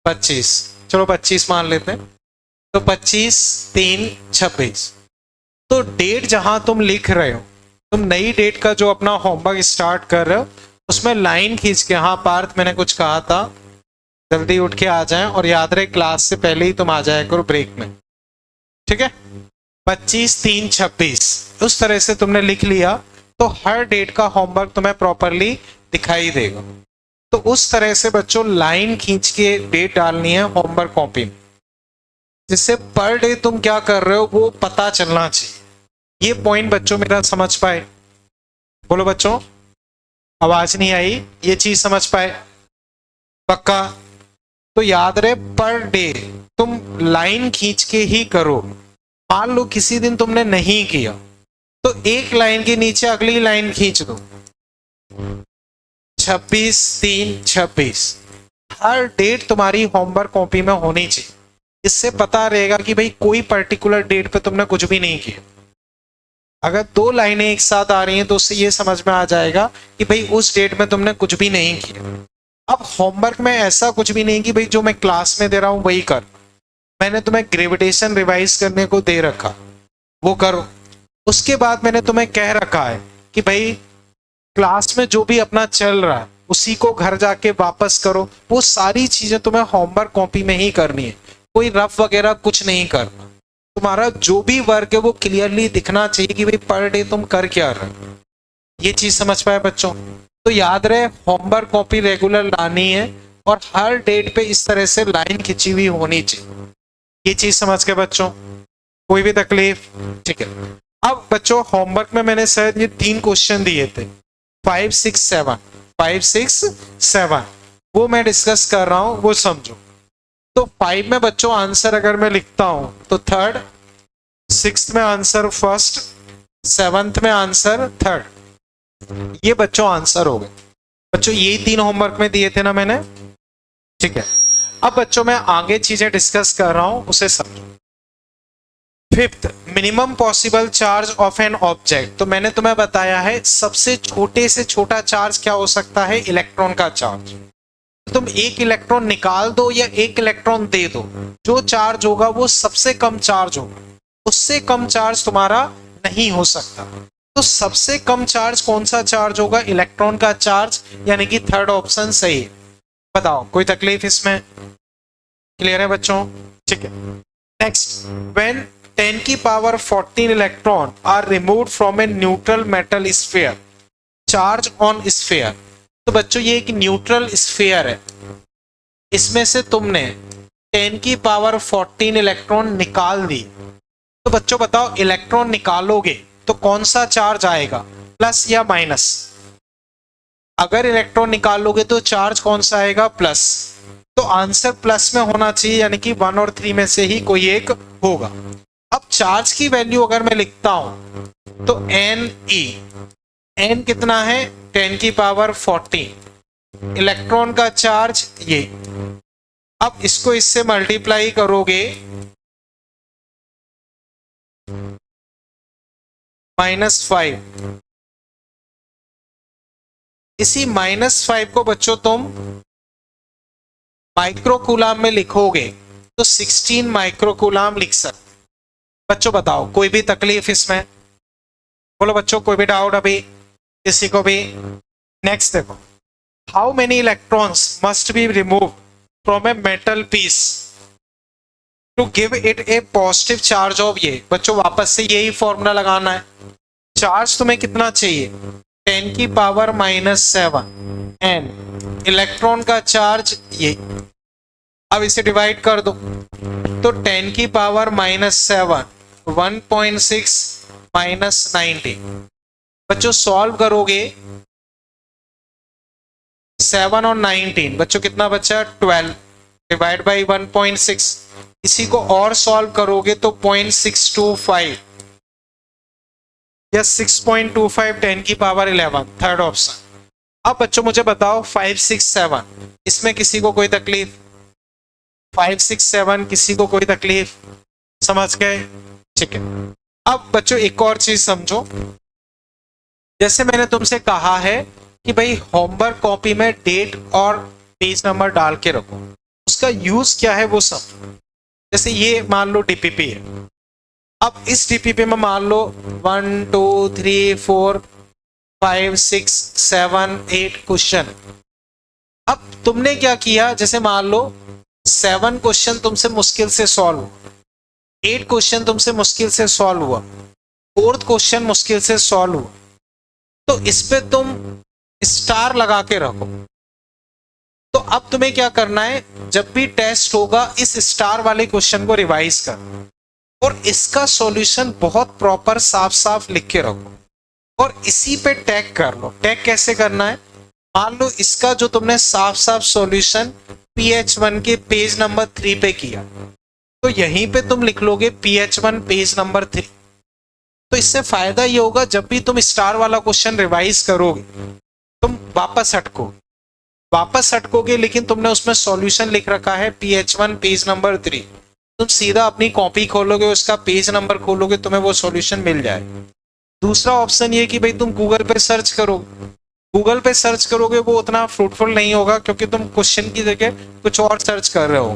25, चलो 25 मान लेते हैं। तो 25/3/26। तो डेट जहां तुम लिख रहे हो, तुम नई डेट का जो अपना होमवर्क स्टार्ट कर रहे हो उसमें लाइन खींच के, हाँ पार्थ मैंने कुछ कहा था, जल्दी उठ के आ जाएं और याद रहे क्लास से पहले ही तुम आ जाया करो ब्रेक में, ठीक है। 25/3/26 उस तरह से तुमने लिख लिया तो हर डेट का होमवर्क तुम्हें प्रॉपरली दिखाई देगा। तो उस तरह से बच्चों लाइन खींच के डेट डालनी है होमवर्क कॉपी में, जिससे पर डे तुम क्या कर रहे हो वो पता चलना चाहिए। ये पॉइंट बच्चों मेरा समझ पाए? बोलो बच्चों, आवाज नहीं आई, ये चीज समझ पाए? पक्का? तो याद रहे पर डे तुम लाइन खींच के ही करो। मान लो किसी दिन तुमने नहीं किया तो एक लाइन के नीचे अगली लाइन खींच दो, 26/3/26। हर डेट तुम्हारी होमवर्क कॉपी में होनी चाहिए, इससे पता रहेगा कि भाई कोई पर्टिकुलर डेट पे तुमने कुछ भी नहीं किया। अगर 2 लाइनें एक साथ आ रही हैं तो उससे ये समझ में आ जाएगा कि भाई उस डेट में तुमने कुछ भी नहीं किया। अब होमवर्क में ऐसा कुछ भी नहीं कि भाई जो मैं क्लास में दे रहा हूं वही कर, मैंने तुम्हें ग्रेविटेशन रिवाइज करने को दे रखा, वो करो। उसके बाद मैंने तुम्हें कह रखा है कि भाई क्लास में जो भी अपना चल रहा है उसी को घर जाके वापस करो। वो सारी चीजें तुम्हें होमवर्क कॉपी में ही करनी है, कोई रफ वगैरह कुछ नहीं करना। तुम्हारा जो भी वर्क है वो क्लियरली दिखना चाहिए कि भाई पर डे तुम कर क्या रहे हो। ये चीज समझ पाए बच्चों? तो याद रहे होमवर्क कॉपी रेगुलर लानी है और हर डेट पे इस तरह से लाइन खिंची हुई होनी चाहिए। ये चीज समझ के बच्चों, कोई भी तकलीफ? ठीक है। अब बच्चों होमवर्क में मैंने शायद ये 3 क्वेश्चन दिए थे, 5, 6, 7, 5, 6, 7, वो मैं डिस्कस कर रहा हूं, वो समझो। तो 5 में बच्चों आंसर अगर मैं लिखता हूं तो 3rd, 6th में आंसर 1st, 7th में आंसर 3rd। ये बच्चों आंसर हो गए। बच्चों ये 3 होमवर्क में दिए थे ना मैंने, ठीक है। अब बच्चों मैं आगे चीजें डिस्कस कर रहा हूं, उसे समझो। 5th, minimum possible charge of an object. तो मैंने तुम्हें बताया है सबसे छोटे से छोटा चार्ज क्या हो सकता है, इलेक्ट्रॉन का चार्ज। तुम एक इलेक्ट्रॉन निकाल दो या एक इलेक्ट्रॉन दे दो, जो चार्ज होगा वो सबसे कम चार्ज होगा, उससे कम चार्ज तुम्हारा नहीं हो सकता। तो सबसे कम चार्ज कौन सा चार्ज होगा, इलेक्ट्रॉन का चार्ज, यानी कि 3rd ऑप्शन सही है। बताओ कोई तकलीफ इसमें? क्लियर है बच्चों? ठीक है। नेक्स्ट, व्हेन 10 की power 14 electron are removed from a neutral metal sphere, charge on sphere. तो बच्चों ये एक न्यूट्रल स्फीयर है, इसमें से तुमने 10 की पावर 14 इलेक्ट्रॉन निकाल दी। तो बच्चों बताओ इलेक्ट्रॉन निकालोगे तो कौन सा चार्ज आएगा, प्लस या माइनस? अगर इलेक्ट्रॉन निकालोगे तो चार्ज कौन सा आएगा, प्लस। तो आंसर प्लस में होना चाहिए, यानी कि 1 और 3 में से ही कोई एक होगा। अब चार्ज की वैल्यू अगर मैं लिखता हूं तो Ne, n कितना है, 10 की पावर 14, इलेक्ट्रॉन का चार्ज ये। अब इसको इससे मल्टीप्लाई करोगे -5, इसी -5 को बच्चों तुम माइक्रोकूलाम में लिखोगे तो 16 माइक्रोकूलाम लिख सकते। बच्चों बताओ कोई भी तकलीफ इसमें? बोलो बच्चों, कोई भी डाउट अभी किसी को भी? नेक्स्ट देखो, how many electrons must be remove from a metal piece to give it a positive charge of. ये बच्चों वापस से यही फॉर्मूला लगाना है। चार्ज तुम्हें कितना चाहिए, 10 की पावर -7 n, इलेक्ट्रॉन का चार्ज ये। अब इसे डिवाइड कर दो तो 10 की पावर -7, 1.6 -90। बच्चों सॉल्व करोगे 7 और 19, बच्चों कितना बचा, 12 डिवाइड बाई 1.6। इसी को और सॉल्व करोगे तो 0.625 या 6.25, 10 की पावर 11, 3rd ऑप्शन। अब बच्चों मुझे बताओ 5, 6, 7, इसमें किसी को कोई तकलीफ? 5, 6, 7 किसी को कोई तकलीफ? समझ गए? ठीक है। अब बच्चों एक और चीज समझो, जैसे मैंने तुमसे कहा है कि भाई होमवर्क कॉपी में डेट और पेज नंबर डाल के रखो, उसका यूज क्या है वो सब। जैसे ये मान लो डीपीपी है, अब इस डीपीपी में मान लो 1 2 3 4 5 6 7 8 क्वेश्चन। अब तुमने क्या किया, जैसे मान लो 7 क्वेश्चन तुमसे मुश्किल से सॉल्व, 8 क्वेश्चन तुमसे मुश्किल से सॉल्व हुआ, 4th क्वेश्चन मुश्किल से सॉल्व हुआ, तो इस पे तुम स्टार लगा के रखो। तो अब तुम्हें क्या करना है, जब भी टेस्ट होगा इस स्टार वाले क्वेश्चन को रिवाइज कर और इसका सॉल्यूशन बहुत प्रॉपर साफ साफ लिख के रखो और इसी पे टैग कर लो। टैग कैसे करना है, मान लो इसका जो तुमने साफ साफ सॉल्यूशन PH1 के पेज नंबर 3 पे किया, तो यहीं पे तुम लिख लोगे PH1 पेज नंबर 3। तो इससे फायदा ये होगा, जब भी तुम स्टार वाला क्वेश्चन रिवाइज करोगे तुम वापस हटकोगे, लेकिन तुमने उसमें सॉल्यूशन लिख रखा है PH1 पेज नंबर 3। तुम सीधा अपनी कॉपी खोलोगे, उसका पेज नंबर खोलोगे, तुम्हें वो सॉल्यूशन मिल जाए। दूसरा ऑप्शन ये कि भाई तुम गूगल पे सर्च करोगे, गूगल पे सर्च करोगे वो उतना फ्रूटफुल नहीं होगा क्योंकि तुम क्वेश्चन की जगह कुछ और सर्च कर रहे हो,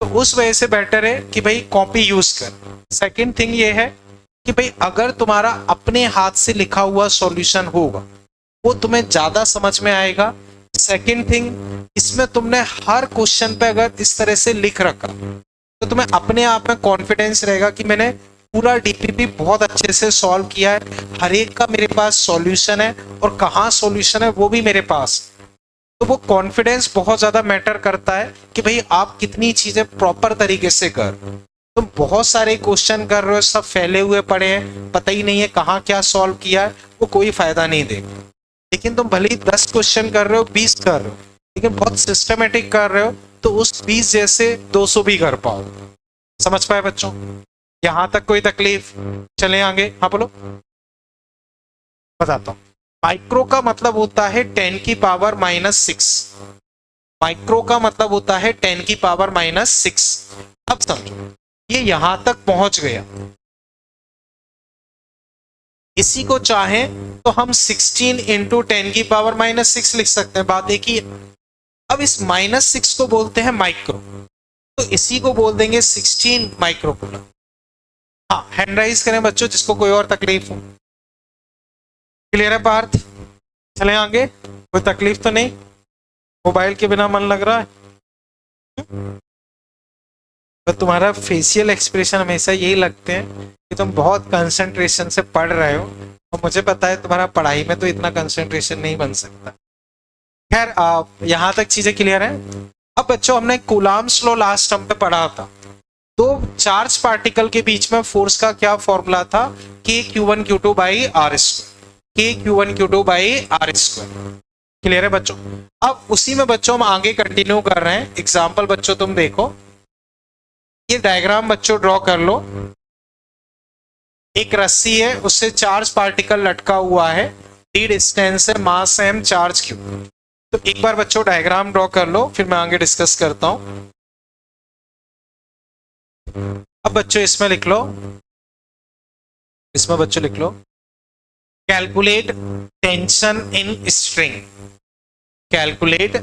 तो उस वजह से बेटर है कि भाई कॉपी यूज कर। सेकंड थिंग ये है कि भाई अगर तुम्हारा अपने हाथ से लिखा हुआ सॉल्यूशन होगा वो तुम्हें ज्यादा समझ में आएगा। सेकंड थिंग, इसमें तुमने हर क्वेश्चन पे अगर इस तरह से लिख रखा तो तुम्हें अपने आप में कॉन्फिडेंस रहेगा कि मैंने पूरा डीपीपी बहुत अच्छे से सॉल्व किया है, हर एक का मेरे पास सॉल्यूशन है और कहाँ सॉल्यूशन है वो भी मेरे पास। तो वो कॉन्फिडेंस बहुत ज्यादा मैटर करता है कि भाई आप कितनी चीजें प्रॉपर तरीके से कर। तुम बहुत सारे क्वेश्चन कर रहे हो, सब फैले हुए पड़े हैं, पता ही नहीं है कहाँ क्या सॉल्व किया है, वो कोई फायदा नहीं देगा। लेकिन तुम भले ही 10 क्वेश्चन कर रहे हो, 20 कर रहे हो, लेकिन बहुत सिस्टमेटिक कर रहे हो, तो उस 20 जैसे 200 भी कर पाओ। समझ पाए बच्चों? यहां तक कोई तकलीफ? चले आगे। हाँ बोलो। बताता हूं। माइक्रो का मतलब होता है 10 की पावर -6। माइक्रो का मतलब होता है 10 की पावर -6। अब समझो, ये यहां तक पहुंच गया, इसी को चाहें तो हम 16 इंटू 10 की पावर -6 लिख सकते हैं, बात एक ही है। अब इस -6 को बोलते हैं माइक्रो, तो इसी को बोल देंगे 16 माइक्रो कूलम। हाँ, हैंड राइज करें बच्चों जिसको कोई और तकलीफ हो। क्लियर है पार्थ? चले आगे। कोई तकलीफ तो नहीं? मोबाइल के बिना मन लग रहा है? तो तुम्हारा फेशियल एक्सप्रेशन हमेशा यही लगते हैं कि तुम बहुत कंसंट्रेशन से पढ़ रहे हो, और मुझे पता है तुम्हारा पढ़ाई में तो इतना कंसंट्रेशन नहीं बन सकता। खैर, यहां तक चीजें क्लियर है। अब बच्चों, हमने कूलाम्स लॉ लास्ट टर्म पे पढ़ा था। तो चार्ज पार्टिकल के बीच में फोर्स का क्या फॉर्मूला था? K(Q1Q2 by R square. K(Q1Q2 by R square. Clear है बच्चों? अब उसी में बच्चों हम आगे कंटिन्यू कर रहे हैं। एग्जाम्पल बच्चों तुम देखो, ये डायग्राम बच्चों ड्रॉ कर लो। एक रस्सी है, उससे चार्ज पार्टिकल लटका हुआ है, d डिस्टेंस है, मास m, चार्ज q। तो एक बार बच्चों डायग्राम ड्रॉ कर लो, फिर मैं आगे डिस्कस करता हूं। अब बच्चों इसमें लिख लो, इसमें बच्चों लिख लो, calculate tension in string. Calculate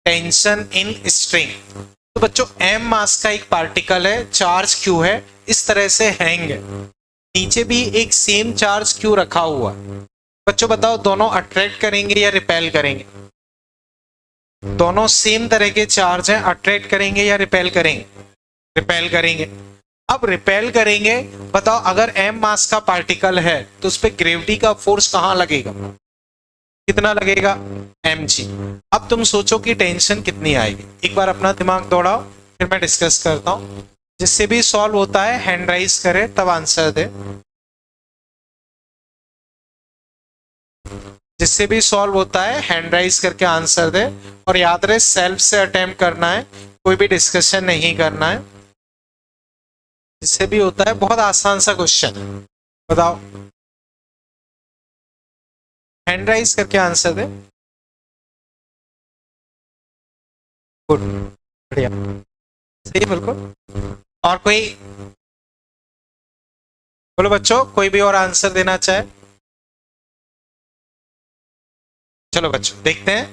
tension in string. तो बच्चों m मास का एक पार्टिकल है, चार्ज q है, इस तरह से हैंग है, नीचे भी एक सेम चार्ज q रखा हुआ। बच्चों बताओ, दोनों अट्रैक्ट करेंगे या रिपेल करेंगे? दोनों सेम तरह के चार्ज हैं, अट्रैक्ट करेंगे या रिपेल करेंगे? रिपेल करेंगे। अब रिपेल करेंगे, बताओ अगर m मास का पार्टिकल है तो उस पर ग्रेविटी का फोर्स कहां लगेगा? कितना लगेगा? mg। अब तुम सोचो कि टेंशन कितनी आएगी, एक बार अपना दिमाग दौड़ाओ, फिर मैं डिस्कस करता हूं। जिससे भी सॉल्व होता है हैंड राइज करे तब आंसर दे। जिससे भी सॉल्व होता है हैंड राइज करके आंसर दे, और याद रहे सेल्फ से अटेम्प्ट करना है, कोई भी डिस्कशन नहीं करना है। जिससे भी होता है, बहुत आसान सा क्वेश्चन है, बताओ। हैंड राइज करके आंसर दे। गुड, बढ़िया, सही, बिल्कुल। और कोई बोलो बच्चों, कोई भी और आंसर देना चाहे? चलो बच्चों देखते हैं।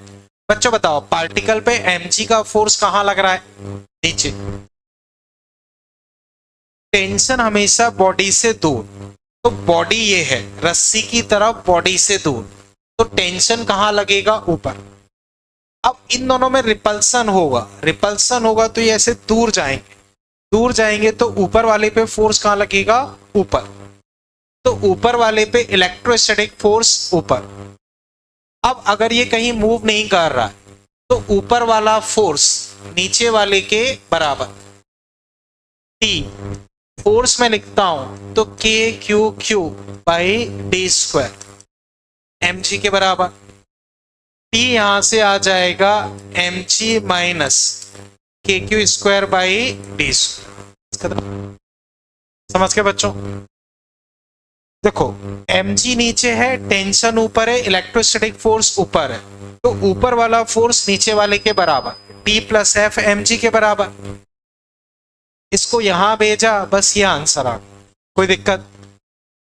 बच्चों बताओ पार्टिकल पे mg का फोर्स कहां लग रहा है? नीचे। टेंशन हमेशा बॉडी से दूर, तो बॉडी ये है रस्सी की तरफ बॉडी से दूर, तो टेंशन कहां लगेगा? ऊपर। अब इन दोनों में रिपल्सन होगा, रिपल्सन होगा तो ये ऐसे दूर जाएंगे, दूर जाएंगे तो ऊपर वाले पे फोर्स कहां लगेगा? ऊपर। तो ऊपर वाले पे इलेक्ट्रोस्टैटिक फोर्स ऊपर। अब अगर ये कहीं मूव नहीं कर रहा है तो ऊपर वाला फोर्स नीचे वाले के बराबर। टी फोर्स में लिखता हूं तो K Q Q by D square M G के बराबर। टी यहां से आ जाएगा M G minus K Q square by D square. समझ के बच्चों? देखो mg नीचे है, टेंशन ऊपर है, इलेक्ट्रोस्टैटिक फोर्स ऊपर है, तो ऊपर वाला फोर्स नीचे वाले के बराबर, T प्लस एफ mg के बराबर। इसको यहां भेजा, बस ये आंसर आ गया, कोई दिक्कत?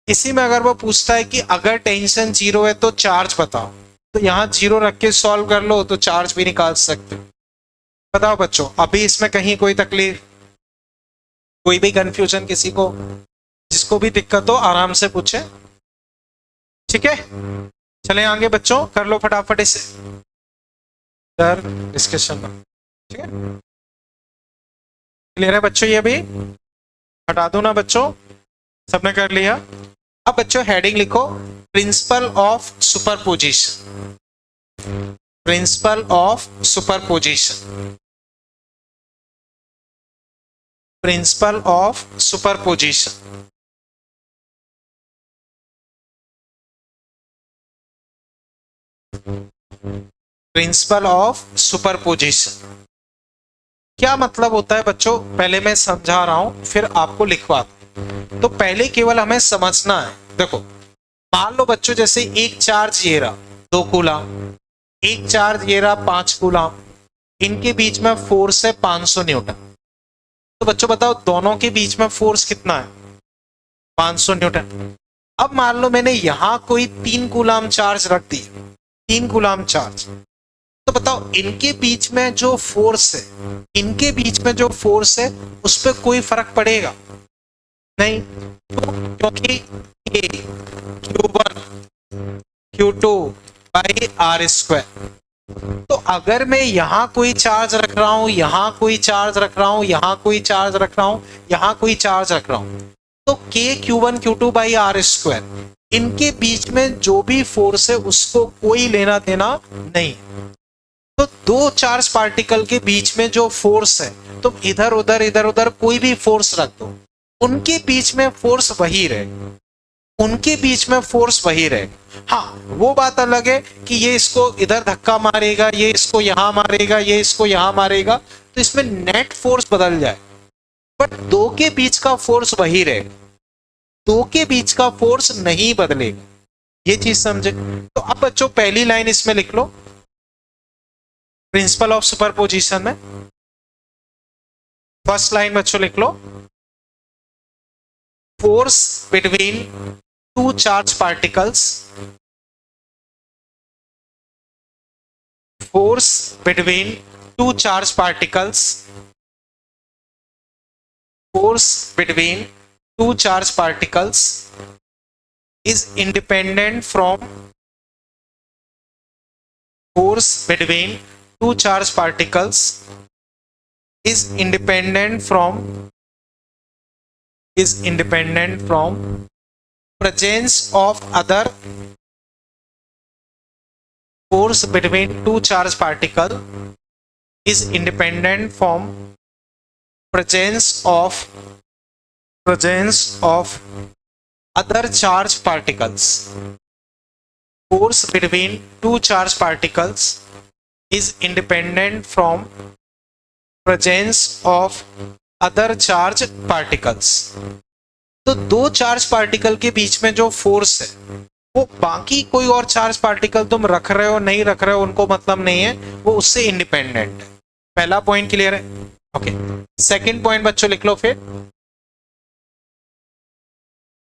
इसी में अगर वो पूछता है कि अगर टेंशन जीरो है तो चार्ज बताओ, तो यहां जीरो रख के सॉल्व कर लो तो चार्ज भी निकाल सकते हो। बताओ बच्चों, अभी इसमें कहीं कोई तकलीफ, कोई भी कंफ्यूजन किसी को? जिसको भी दिक्कत हो आराम से पूछे, ठीक है? चले आगे बच्चों, कर लो फटाफट इसे सर डिस्कशन में, ठीक है? क्लियर है बच्चों? ये भी हटा दो ना बच्चों, सबने कर लिया? अब बच्चों हेडिंग लिखो, principal of superposition. Principal of superposition, principal of superposition. Principal of superposition क्या मतलब होता है बच्चों? पहले मैं समझा रहा हूं फिर आपको लिखवा, तो पहले केवल हमें समझना है। देखो मान लो बच्चों जैसे एक चार्ज ये रहा 2 कूलम, एक चार्ज ये रहा 5 कूलम, इनके बीच में फोर्स है 500 न्यूटन। तो बच्चों बताओ दोनों के बीच में फोर्स कितना है? 500 न्यूटन। अब मान लो मैंने यहां कोई 3 कूलम चार्ज रख दी, 3 कूलम चार्ज, तो बताओ इनके बीच में जो फोर्स है, इनके बीच में जो फोर्स है उस पर कोई फर्क पड़ेगा नहीं, तो क्योंकि Q1 Q2 by R square. तो अगर मैं यहां कोई चार्ज रख रहा हूं, यहां कोई चार्ज रख रहा हूं, यहां कोई चार्ज रख रहा हूं, यहां कोई चार्ज रख रहा हूं, तो के Q1 Q2 by R square, इनके बीच में जो भी फोर्स है उसको कोई लेना देना नहीं। तो दो चार्ज पार्टिकल के बीच में जो फोर्स है, तुम इधर उधर कोई भी फोर्स रख दो, उनके बीच में फोर्स वही रहेगा, उनके बीच में फोर्स वही रहेगा। हाँ वो बात अलग है कि ये इसको इधर धक्का मारेगा, ये इसको यहां मारेगा, ये इसको यहां मारेगा, तो इसमें नेट फोर्स बदल जाए, बट दो के बीच का फोर्स वही रहेगा, दो के बीच का फोर्स नहीं बदलेगा। ये चीज समझे? तो अब बच्चों पहली लाइन इसमें लिख लो प्रिंसिपल ऑफ सुपरपोजिशन में, फर्स्ट लाइन बच्चों लिख लो, force between two charge particles, force between two charge particles, force between two charge particles is independent from, force between two charge particles is independent from, is independent from presence of other, force between two charge particle is independent from presence of other charge particles. Force between two charge particles is independent from presence of other charge particles. तो दो charge particle के बीच में जो force है वो बाकी कोई और चार्ज पार्टिकल तुम रख रहे हो नहीं रख रहे हो उनको मतलब नहीं है, वो उससे इंडिपेंडेंट है। पहला पॉइंट क्लियर है? ओके सेकंड पॉइंट बच्चों लिख लो फिर,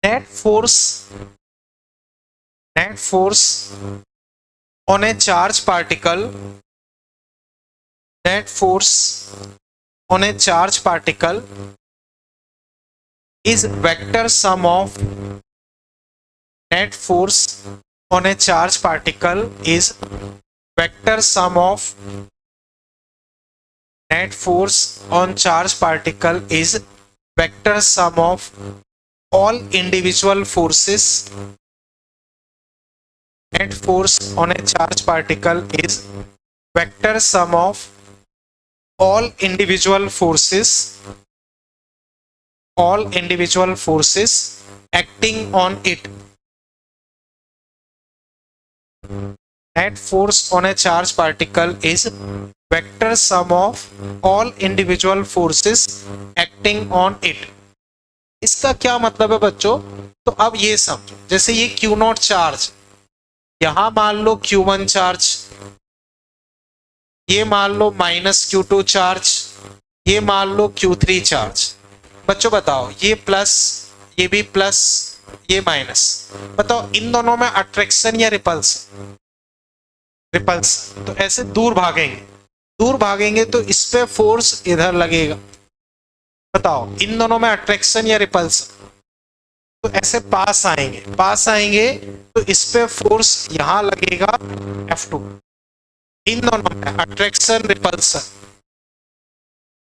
net force on A charge particle net force on a charge particle is vector sum of net force on a charge particle is vector sum of net force on charge particle is vector sum of all individual forces. Net force on a charge particle is vector sum of all individual forces acting on it. Net force on a charge particle is vector sum of all individual forces acting on it. इसका क्या मतलब है बच्चों? तो अब ये समझो, जैसे ये Q नॉट चार्ज, यहां मान लो Q1 चार्ज, ये मान लो -Q2 चार्ज, ये मान लो Q3 चार्ज। बच्चों बताओ, ये प्लस, ये भी प्लस, ये माइनस, बताओ इन दोनों में अट्रैक्शन या रिपल्सन? रिपल्सन। तो ऐसे दूर भागेंगे तो इस पे फोर्स इधर लगेगा। बताओ इन दोनों में अट्रैक्शन या रिपल्सन? तो ऐसे पास आएंगे तो इस पे फोर्स यहां लगेगा F2। इन दोनों में अट्रैक्शन रिपल्सन।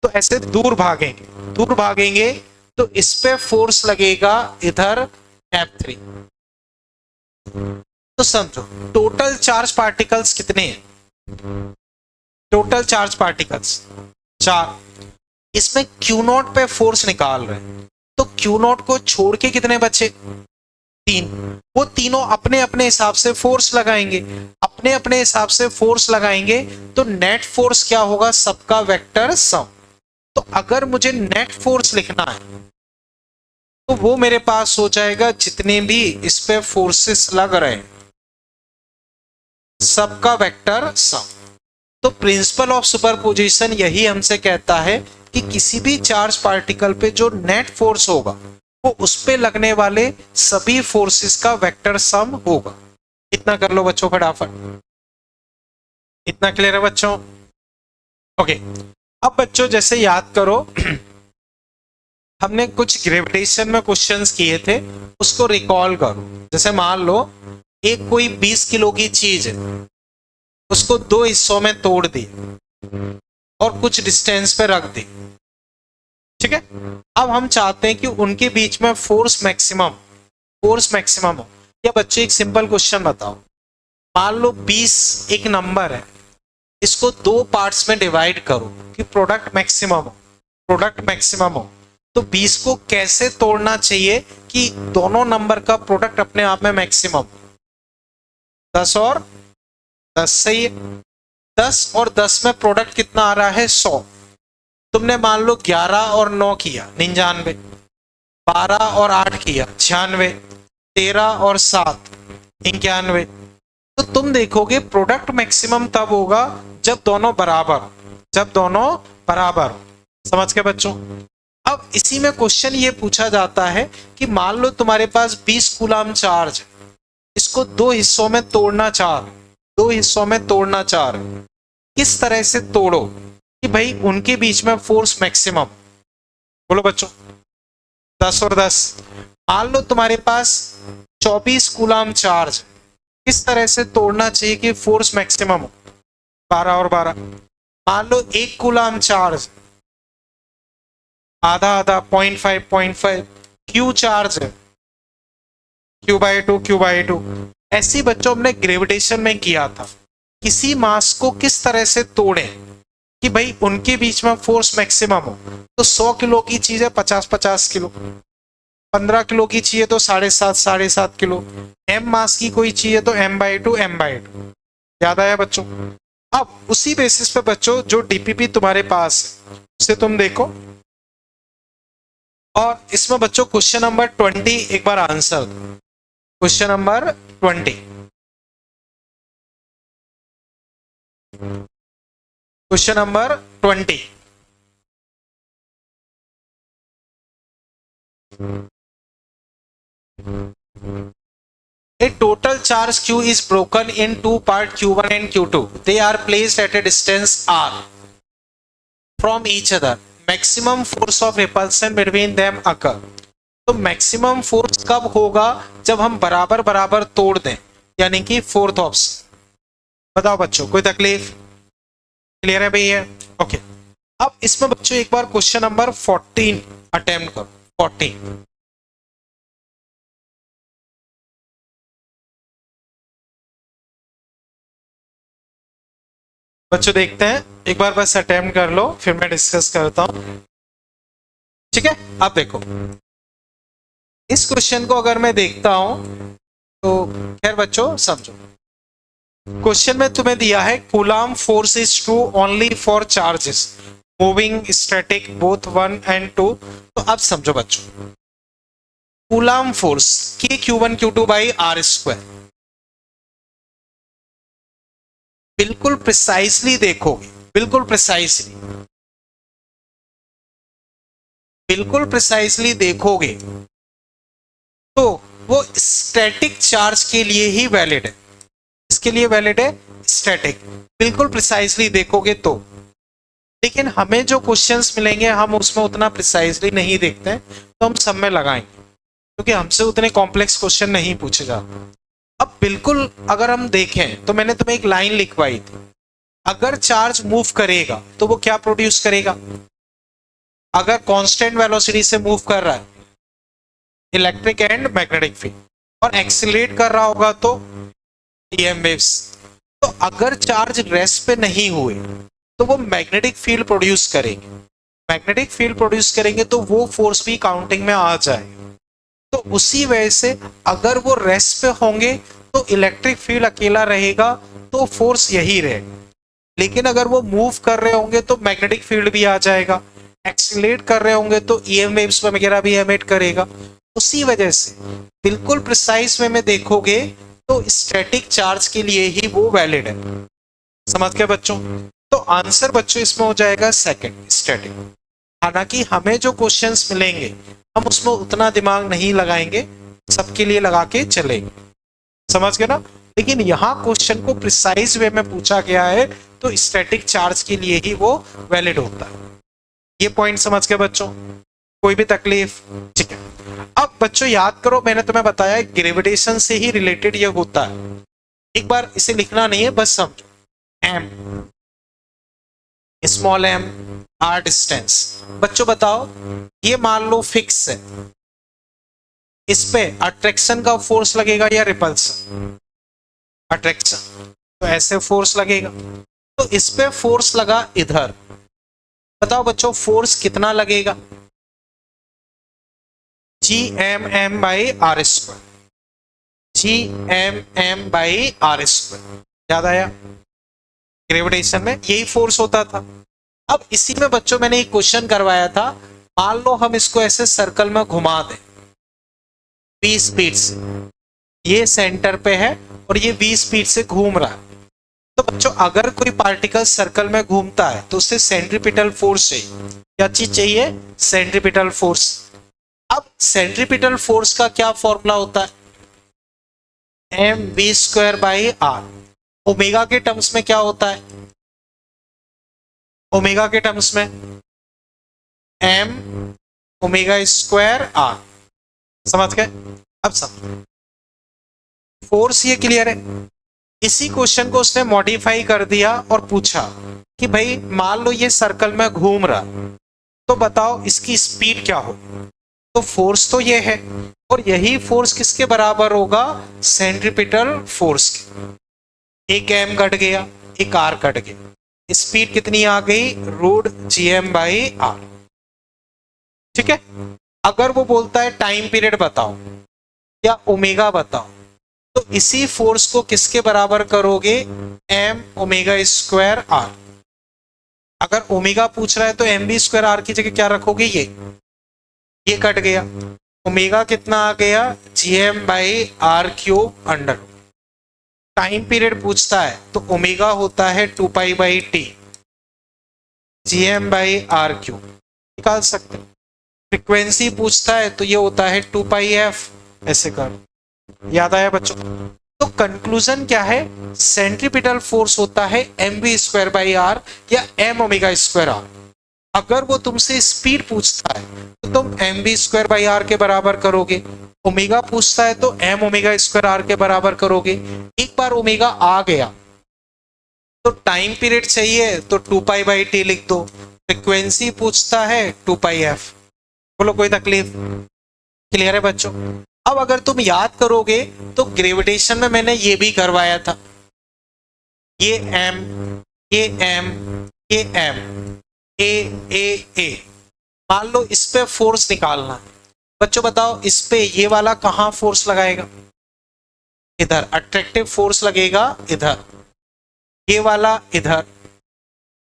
तो ऐसे दूर भागेंगे तो इस पे फोर्स लगेगा इधर F3। तो समझो टोटल चार्ज पार्टिकल्स कितने हैं? Total charge particles 4। इसमें Q नॉट पे फोर्स निकाल रहे हैं, तो Q नॉट को छोड़ के कितने बचे? 3। वो तीनों अपने अपने हिसाब से फोर्स लगाएंगे, तो नेट फोर्स क्या होगा? सबका वेक्टर सम। तो अगर मुझे नेट फोर्स लिखना है तो वो मेरे पास हो जाएगा जितने भी इस पे फोर्सेस लग रहे हैं सबका वेक्टर सम। तो प्रिंसिपल ऑफ सुपरपोजिशन यही हमसे कहता है कि किसी भी चार्ज पार्टिकल पे जो नेट फोर्स होगा वो उस पे लगने वाले सभी फोर्सेस का वेक्टर सम होगा। इतना कर लो बच्चों फटाफट। इतना क्लियर है बच्चों? ओके। अब बच्चों जैसे याद करो हमने कुछ ग्रेविटेशन में क्वेश्चंस किए थे, उसको रिकॉल करो। जैसे मान लो एक कोई 20 किलो की चीज है, उसको 2 हिस्सों में तोड़ दी और कुछ डिस्टेंस पे रख दी, ठीक है। अब हम चाहते हैं कि उनके बीच में फोर्स मैक्सिमम हो। या बच्चे एक सिंपल क्वेश्चन बताओ, मान लो 20 एक नंबर है, इसको 2 पार्ट्स में डिवाइड करो कि प्रोडक्ट मैक्सिमम हो। तो 20 को कैसे तोड़ना चाहिए कि दोनों नंबर का प्रोडक्ट अपने आप में मैक्सिमम? 10 और 10 सही है। 10 और 10 में प्रोडक्ट कितना आ रहा है? 100। तुमने मान लो 11 और 9 किया 99, 12 और 8 किया 96, 13 और 7 91। तो तुम देखोगे प्रोडक्ट मैक्सिमम तब होगा जब दोनों बराबर हो। समझ के बच्चों? अब इसी में क्वेश्चन ये पूछा जाता है कि मान लो तुम्हारे पास 20 कूलम चार्ज, इसको 2 हिस्सों में तोड़ना चाह रहे, किस तरह से तोड़ो कि भाई उनके बीच में फोर्स मैक्सिमम? बोलो बच्चों। 10 और 10। मान लो तुम्हारे पास 24 कूलम चार्ज, किस तरह से तोड़ना चाहिए कि फोर्स मैक्सिमम हो? 12 और 12। मान लो 1 कूलम चार्ज, आधा 0.5 क्यू चार्ज है, Q/2। ऐसी बच्चों हमने ग्रेविटेशन में किया था, किसी मास को किस तरह से तोड़े कि भाई उनके बीच में फोर्स मैक्सिमम हो। तो 100 किलो की चीज है 50 किलो, 15 किलो की चाहिए तो 7.5 किलो, m मास की कोई चाहिए तो m/2। याद आया बच्चों? अब उसी बेसिस पे बच्चों जो डीपीपी तुम्हारे पास है उसे तुम देखो, और इसमें बच्चों क्वेश्चन नंबर 20 एक बार आंसर दो। Question number 20, question number 20। A total charge Q is broken in 2 parts Q1 and Q2. They are placed at a distance R. From each other maximum force of repulsion between them occur. तो maximum force कब होगा, जब हम बराबर बराबर तोड़ दें, यानी कि फोर्थ ऑप्शन। बताओ बच्चों, कोई तकलीफ? क्लियर है भैया? ओके। अब इसमें बच्चों एक बार क्वेश्चन नंबर 14 अटेम्प्ट करो। 14 बच्चों देखते हैं, एक बार बस अटेम्प्ट कर लो, फिर मैं डिस्कस करता हूं। ठीक है, अब देखो इस क्वेश्चन को अगर मैं देखता हूं तो खैर बच्चों समझो, क्वेश्चन में तुम्हें दिया है coulomb force is true only for charges moving static both 1 and 2। तो अब समझो बच्चों, कूलाम फोर्स के Q1 Q2 by R square, बिल्कुल प्रिसाइसली देखोगे, बिल्कुल प्रिसाइसली, बिल्कुल प्रिसाइसली देखोगे तो वो स्टैटिक चार्ज के लिए ही वैलिड है। इसके लिए वैलिड है स्टैटिक, बिल्कुल प्रिसाइसली देखोगे तो। लेकिन हमें जो क्वेश्चंस मिलेंगे हम उसमें उतना प्रिसाइसली नहीं देखते हैं, तो हम सब में लगाएंगे, क्योंकि हमसे उतने कॉम्प्लेक्स क्वेश्चन नहीं पूछे जाते। अब बिल्कुल अगर हम देखें तो मैंने तुम्हें एक लाइन लिखवाई थी, अगर चार्ज मूव करेगा तो वो क्या प्रोड्यूस करेगा? अगर कांस्टेंट वेलोसिटी से मूव कर रहा है, इलेक्ट्रिक एंड मैग्नेटिक फील्ड, और एक्सीलरेट कर रहा होगा तो ईएम वेव्स। तो अगर चार्ज रेस्ट पे नहीं हुए तो वो मैग्नेटिक फील्ड प्रोड्यूस करेंगे, मैग्नेटिक फील्ड प्रोड्यूस करेंगे तो वो फोर्स भी काउंटिंग में आ जाएगा। तो उसी वजह से अगर वो रेस्ट पे होंगे तो इलेक्ट्रिक फील्ड अकेला रहेगा, तो फोर्स यही रहेगा। लेकिन अगर वो मूव कर रहे होंगे तो मैग्नेटिक फील्ड भी आ जाएगा, एक्सीलरेट कर रहे होंगे तो ईएम वेव्स वगैरह भी एमिट करेगा। उसी वजह से बिल्कुल प्रिसाइज वे में देखोगे तो स्टैटिक चार्ज के लिए ही वो वैलिड है। समझ गए बच्चों? तो आंसर बच्चों इसमें हो जाएगा सेकंड, स्टैटिक। हालांकि हमें जो क्वेश्चंस मिलेंगे हम उसमें उतना दिमाग नहीं लगाएंगे, सबके लिए लगा के चलेंगे। समझ गए ना? लेकिन यहाँ क्वेश्चन को प्रिसाइज वे में पूछा गया है तो स्टैटिक चार्ज के लिए ही वो वैलिड होता है। ये पॉइंट समझ गए बच्चों? कोई भी तकलीफ? ठीक है। अब बच्चों याद करो, मैंने तुम्हें बताया ग्रेविटेशन से ही रिलेटेड ये होता है। एक बार इसे लिखना नहीं है, बस समझो। M, small M, R distance. बच्चों बताओ, ये मान लो फिक्स है, इस पे अट्रैक्शन का फोर्स लगेगा या रिपल्सन? अट्रैक्शन, तो ऐसे फोर्स लगेगा। तो इस पे फोर्स लगा इधर, बताओ बच्चों फोर्स कितना लगेगा? GMM by R square, GMM by R square. याद आया? ग्रेविटेशन में यही फोर्स होता था। अब इसी में बच्चों मैंने एक क्वेश्चन करवाया था, मान लो हम इसको ऐसे सर्कल में घुमा दें v स्पीड से, ये सेंटर पे है और ये v स्पीड से घूम रहा है। तो बच्चों अगर कोई पार्टिकल सर्कल में घूमता है तो उसे सेंट्रीपिटल फोर्स चाहिए। क्या चीज चाहिए? Centripetal force. अब सेंट्रीपिटल फोर्स का क्या फॉर्मूला होता है? mv square by R. Omega के टर्म्स में क्या होता है? ओमेगा के टर्म्स में m ओमेगा स्क्वायर आर। समझ गए? अब समझ, फोर्स ये क्लियर है। इसी क्वेश्चन को उसने मॉडिफाई कर दिया और पूछा कि भाई मान लो ये सर्कल में घूम रहा, तो बताओ इसकी स्पीड क्या हो? तो फोर्स तो ये है, और यही फोर्स किसके बराबर होगा? सेंट्रीपिटल फोर्स के। एक m कट गया, एक r कट गया, स्पीड कितनी आ गई? √gm by R. ठीक है। अगर वो बोलता है टाइम पीरियड बताओ या ओमेगा बताओ, तो इसी फोर्स को किसके बराबर करोगे? m omega square R. अगर ओमेगा पूछ रहा है तो mv स्क्वायर आर की जगह क्या रखोगे? ये कट गया, ओमेगा कितना आ गया? gm by R cube under. Time period पूछता है तो ओमेगा होता है 2 pi by T, gm by R cube निकाल सकते हैं। फ्रीक्वेंसी पूछता है तो ये होता है 2 पाई एफ, ऐसे कर। याद आया बच्चों? तो कंक्लूजन क्या है? सेंट्रीपिटल फोर्स होता है mv स्क्वायर बाई आर या m ओमेगा स्क्वायर आर। अगर वो तुमसे स्पीड पूछता है तो तुम M V square by R के बराबर करोगे, ओमेगा पूछता है तो एम ओमेगा स्क्वायर आर के बराबर करोगे। एक बार ओमेगा आ गया तो टाइम पीरियड चाहिए तो 2 पाई/t लिख दो, फ्रिक्वेंसी पूछता है 2 पाई f। बोलो कोई तकलीफ? क्लियर है बच्चों? अब अगर तुम याद करोगे तो ग्रेविटेशन में मैंने ये भी करवाया था, ये m, ये m, ये m, ए। मान लो इस पे फोर्स निकालना है बच्चों, बताओ इस पे ये वाला कहां फोर्स लगाएगा? इधर अट्रैक्टिव फोर्स लगेगा, इधर ये वाला इधर।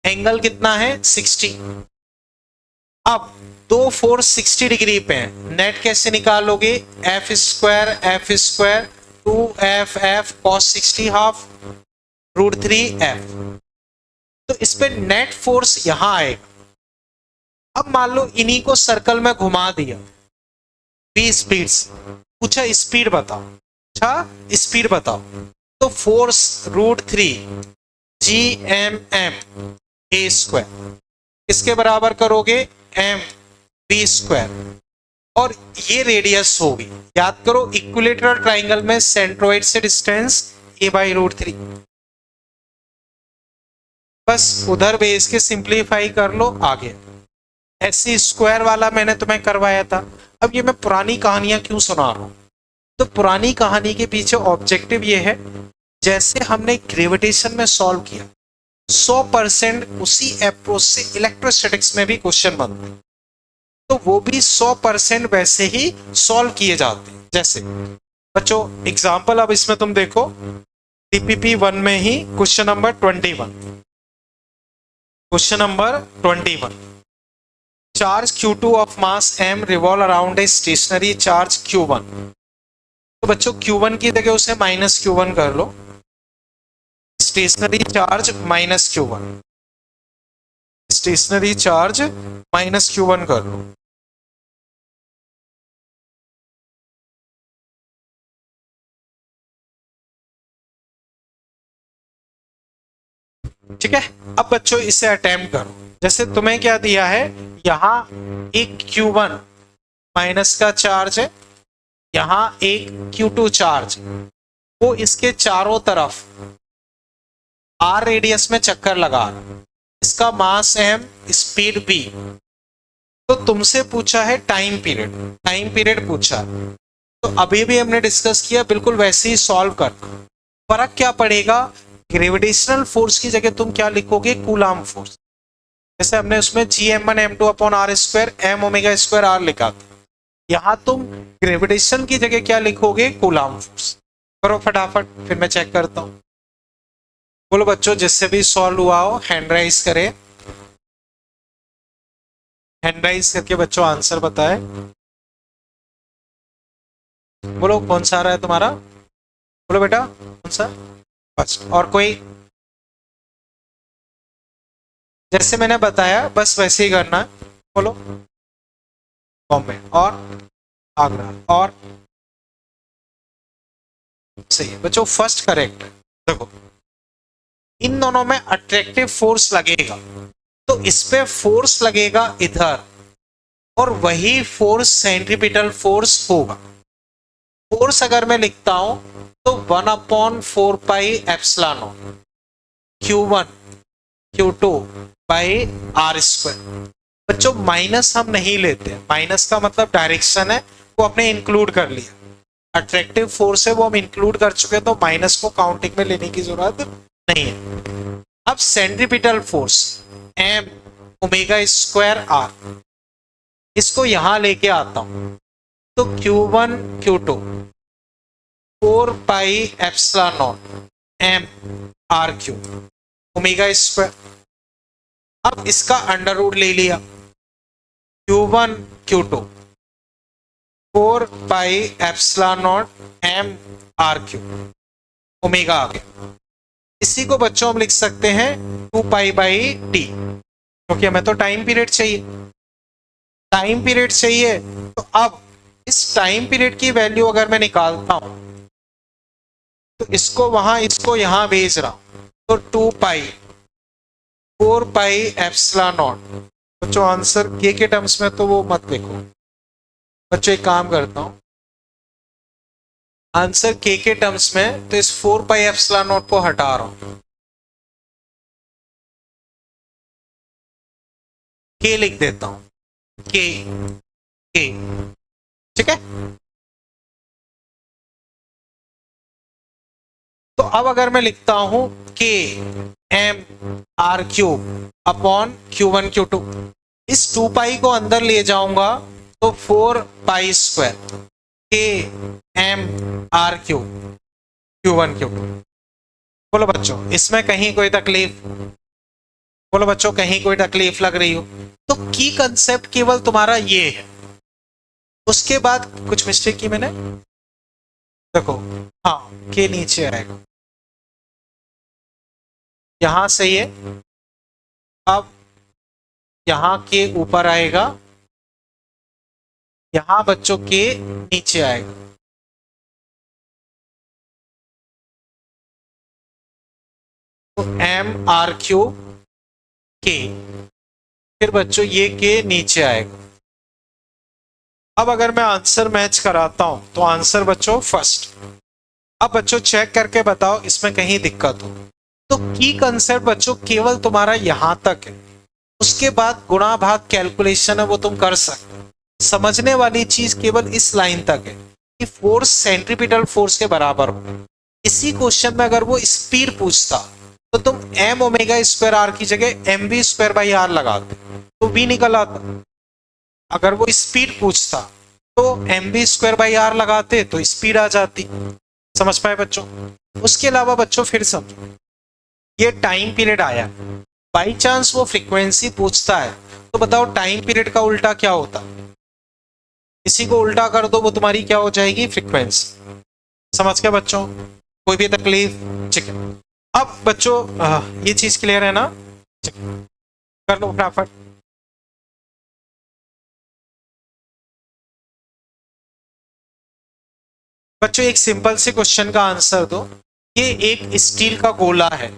एंगल कितना है? 60। अब दो फोर्स 60 डिग्री पे हैं, नेट कैसे निकालोगे? F square 2f cos 60 half √3f। तो इस पे नेट फोर्स यहां आएगा। अब मान लो इन्हीं को सर्कल में घुमा दिया v स्पीड से, पूछा स्पीड बताओ, अच्छा स्पीड बताओ, तो फोर्स √3 GMM a स्क्वायर किसके बराबर करोगे? m v स्क्वायर, और ये रेडियस होगी। याद करो इक्विलेटरल ट्राइंगल में सेंट्रोइड से डिस्टेंस a/√3। बस उधर बेस के सिंप्लीफाई कर लो, आगे ऐसी स्क्वायर वाला मैंने तुम्हें करवाया था। अब ये मैं पुरानी कहानियां क्यों सुना रहा हूं? तो पुरानी कहानी के पीछे ऑब्जेक्टिव ये है, जैसे हमने ग्रेविटेशन में सॉल्व किया 100% उसी अप्रोच से इलेक्ट्रोस्टैटिक्स में भी क्वेश्चन बनते हैं, तो वो भी 100% वैसे ही सॉल्व किए जाते हैं। जैसे बच्चों एग्जांपल अब इसमें तुम देखो DPP 1 में ही question number 21। Charge Q2 of mass m revolve around a stationary charge Q1। तो बच्चों Q1 की जगह उसे -Q1 कर लो, stationary charge -Q1, stationary charge -Q1 कर लो। ठीक है, अब बच्चों इसे अटेम्प्ट करो। जैसे तुम्हें क्या दिया है, यहां एक Q1 माइनस का चार्ज है, यहां एक Q2 चार्ज, वो इसके चारों तरफ r रेडियस में चक्कर लगा रहा, इसका मास m, स्पीड v। तो तुमसे पूछा है टाइम पीरियड पूछा, तो अभी भी हमने डिस्कस किया, बिल्कुल वैसे ही सॉल्व करना। फर्क क्या पड़ेगा? ग्रेविटेशनल फोर्स की जगह तुम क्या लिखोगे? Coulomb force. जैसे हमने उसमें Gm1m2/r² m omega square r लिखा था, यहां तुम ग्रेविटेशन की जगह क्या लिखोगे? Coulomb force. करो फटाफट, फिर मैं चेक करता हूं। बोलो बच्चों जिससे भी सॉल्व हुआ हो हैंड राइज करे, हैंड राइज करके बच्चों आंसर बताए। बोलो कौन सा आ रहा है तुम्हारा? बोलो बेटा कौन सा? फर्स्ट। और कोई? जैसे मैंने बताया बस वैसे ही करना है। बोलो बॉम्बे और आगरा, और सही है बच्चों, फर्स्ट करेक्ट। देखो इन दोनों में अट्रैक्टिव फोर्स लगेगा, तो इस पे फोर्स लगेगा इधर, और वही फोर्स सेंट्रीपिटल फोर्स होगा। फोर्स अगर मैं लिखता हूं तो 1/4πε Q1 Q2 बाई r²। बच्चों माइनस हम नहीं लेते, माइनस का मतलब डायरेक्शन है, वो अपने इंक्लूड कर लिया। अट्रैक्टिव फोर्स है वो हम इंक्लूड कर चुके हैं, तो माइनस को काउंटिंग में लेने की जरूरत नहीं है। अब centripetal force m omega square r, इसको यहां लेके आता हूं, तो Q1 Q2 4πε0 m r³ omega square. अब इसका अंडर रूट ले लिया, Q1 Q2 4πε0 m r³ omega आ गया। इसी को बच्चों हम लिख सकते हैं 2π/t, क्योंकि हमें तो टाइम पीरियड चाहिए। तो अब इस टाइम पीरियड की वैल्यू अगर मैं निकालता हूं, तो इसको वहां इसको यहां भेज रहा हूं, तो 2π 4πε0 बच्चों आंसर के टर्म्स में तो वो मत लिखो। बच्चों एक काम करता हूं, आंसर के टर्म्स में तो इस 4 पाई एप्सिलॉन नॉट को हटा रहा हूं, के लिख देता हूं, के ठीक है। तो अब अगर मैं लिखता हूं के M R cube upon Q1 Q2, इस 2 पाई को अंदर ले जाऊंगा तो 4 पाई स्क्वायर के M R cube Q1 Q2। बोलो बच्चों इसमें कहीं कोई तकलीफ, बोलो बच्चों कहीं कोई तकलीफ लग रही हो तो की कंसेप्ट केवल तुम्हारा ये है। उसके बाद कुछ मिस्टेक की मैंने, देखो हाँ के नीचे आएगा, यहां से ये अब यहां के ऊपर आएगा, यहां बच्चों के नीचे आएगा। तो एम आर क्यूब के, फिर बच्चों ये के नीचे आएगा। अब अगर मैं आंसर मैच कराता हूं तो आंसर बच्चों फर्स्ट। अब बच्चों चेक करके बताओ इसमें कहीं दिक्कत हो तो की कंसेप्ट बच्चों केवल तुम्हारा यहां तक है, उसके बाद गुणा भाग कैलकुलेशन है वो तुम कर सकते हो। समझने वाली चीज केवल इस लाइन तक है कि फोर्स सेंट्रीपिटल फोर्स के बराबर हो। इसी क्वेश्चन में अगर वो स्पीड पूछता तो तुम एम ओमेगा स्क्वायर आर की जगह M V square by R लगाते तो वी निकल आता। अगर वो स्पीड पूछता तो M V square by R लगाते तो स्पीड आ जाती। समझ पाए बच्चों। उसके अलावा बच्चों फिर समझो, ये टाइम पीरियड आया, बाई चांस वो फ्रीक्वेंसी पूछता है तो बताओ टाइम पीरियड का उल्टा क्या होता, इसी को उल्टा कर दो वो तुम्हारी क्या हो जाएगी फ्रीक्वेंसी। समझ गया बच्चों, कोई भी तकलीफ, ठीक है। अब बच्चों ये चीज क्लियर है ना, ठीक है। कर लो फटाफट। बच्चों एक सिंपल से क्वेश्चन का आंसर दो, ये एक स्टील का गोला है,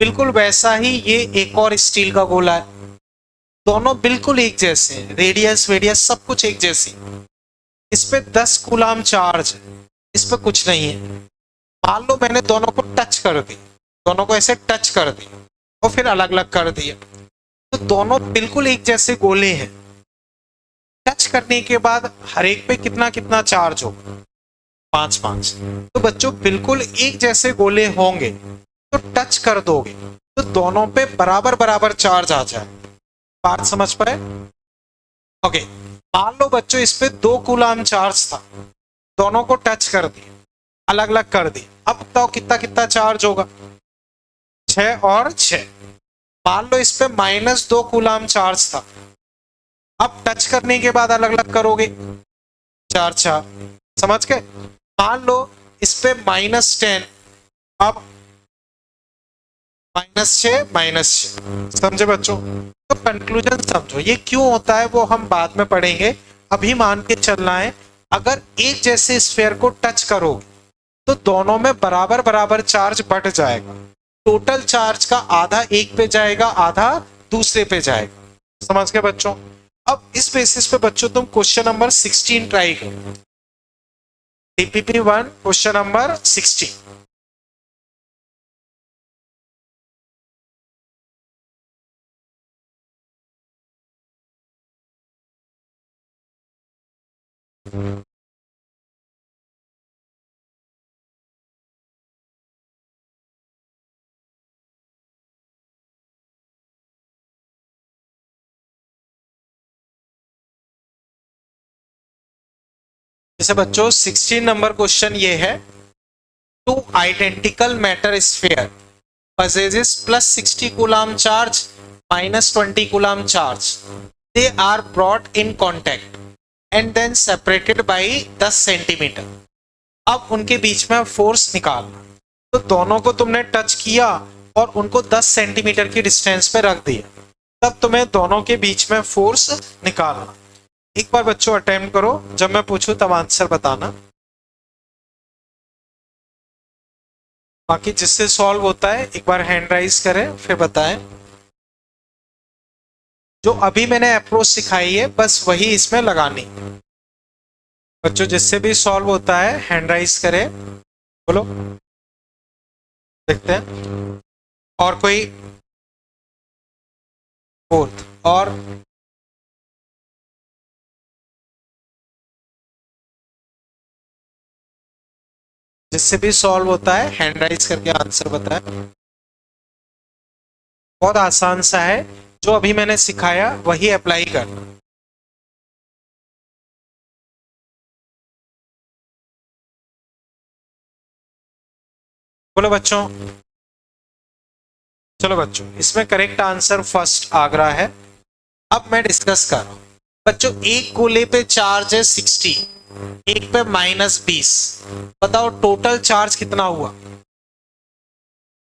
बिल्कुल वैसा ही ये एक और स्टील का गोला है, दोनों बिल्कुल एक जैसे हैं, रेडियस वेडियस सब कुछ एक जैसी। इस पे 10 कूलाम चार्ज है, इस पे कुछ नहीं है। मान लो मैंने दोनों को टच कर दी, दोनों को ऐसे टच कर दिया और फिर अलग अलग कर दिया, तो दोनों बिल्कुल एक जैसे गोले हैं। टच करने के बाद हर एक पे कितना कितना चार्ज होगा, 5 5। तो बच्चों बिल्कुल एक जैसे गोले होंगे तो टच कर दोगे तो दोनों पे बराबर बराबर चार्ज आ जाए। बात समझ पाए। ओके, मान लो बच्चों इस पे 2 कूलाम चार्ज था, दोनों को टच कर दिया, अलग अलग कर दी, अब बताओ कितना कितना चार्ज होगा, 6 और 6। मान लो इस पे -2 कूलाम चार्ज था, अब टच करने के बाद अलग अलग करोगे, 4 4। समझ गए। मान लो इस पे -10, अब -6 -6। समझे बच्चों। तो कंक्लूजन समझो ये क्यों होता है वो हम बाद में पढ़ेंगे, अभी मान के चलना है अगर एक जैसे स्फीयर को टच करोगे तो दोनों में बराबर बराबर चार्ज बढ़ जाएगा, टोटल चार्ज का आधा एक पे जाएगा आधा दूसरे पे जाएगा। समझ गए बच्चों। अब इस बेसिस पे बच्चों तुम क्वेश्चन नंबर 16 ट्राई करो, डीपीपी 1 क्वेश्चन नंबर 16। जैसे बच्चों 16 नंबर क्वेश्चन ये है, two identical matter sphere possesses +60 coulomb charge -20 coulomb charge, they are brought in contact and then separated by 10 centimetre. अब उनके बीच में फोर्स निकालना, तो दोनों को तुमने टच किया और उनको 10 सेंटीमीटर की डिस्टेंस पे रख दिया, तब तुम्हें दोनों के बीच में फोर्स निकालना। एक बार बच्चों अटेम्प्ट करो, जब मैं पूछूं तब आंसर बताना, बाकी जिससे सॉल्व होता है एक बार हैंड राइज करें फिर बताएं। जो अभी मैंने अप्रोच सिखाई है बस वही इसमें लगानी। बच्चों जिससे भी सॉल्व होता है हैंड राइज करें, बोलो, देखते हैं। और कोई फोर्थ, और जिससे भी सॉल्व होता है हैंड राइज करके आंसर बताएं। बहुत आसान सा है, जो अभी मैंने सिखाया वही अप्लाई करना। बोलो बच्चों। चलो बच्चों, इसमें करेक्ट आंसर फर्स्ट आगरा है। अब मैं डिस्कस कर रहा हूं बच्चों, एक गोले पे चार्ज है 60, एक पे -20। बताओ टोटल चार्ज कितना हुआ?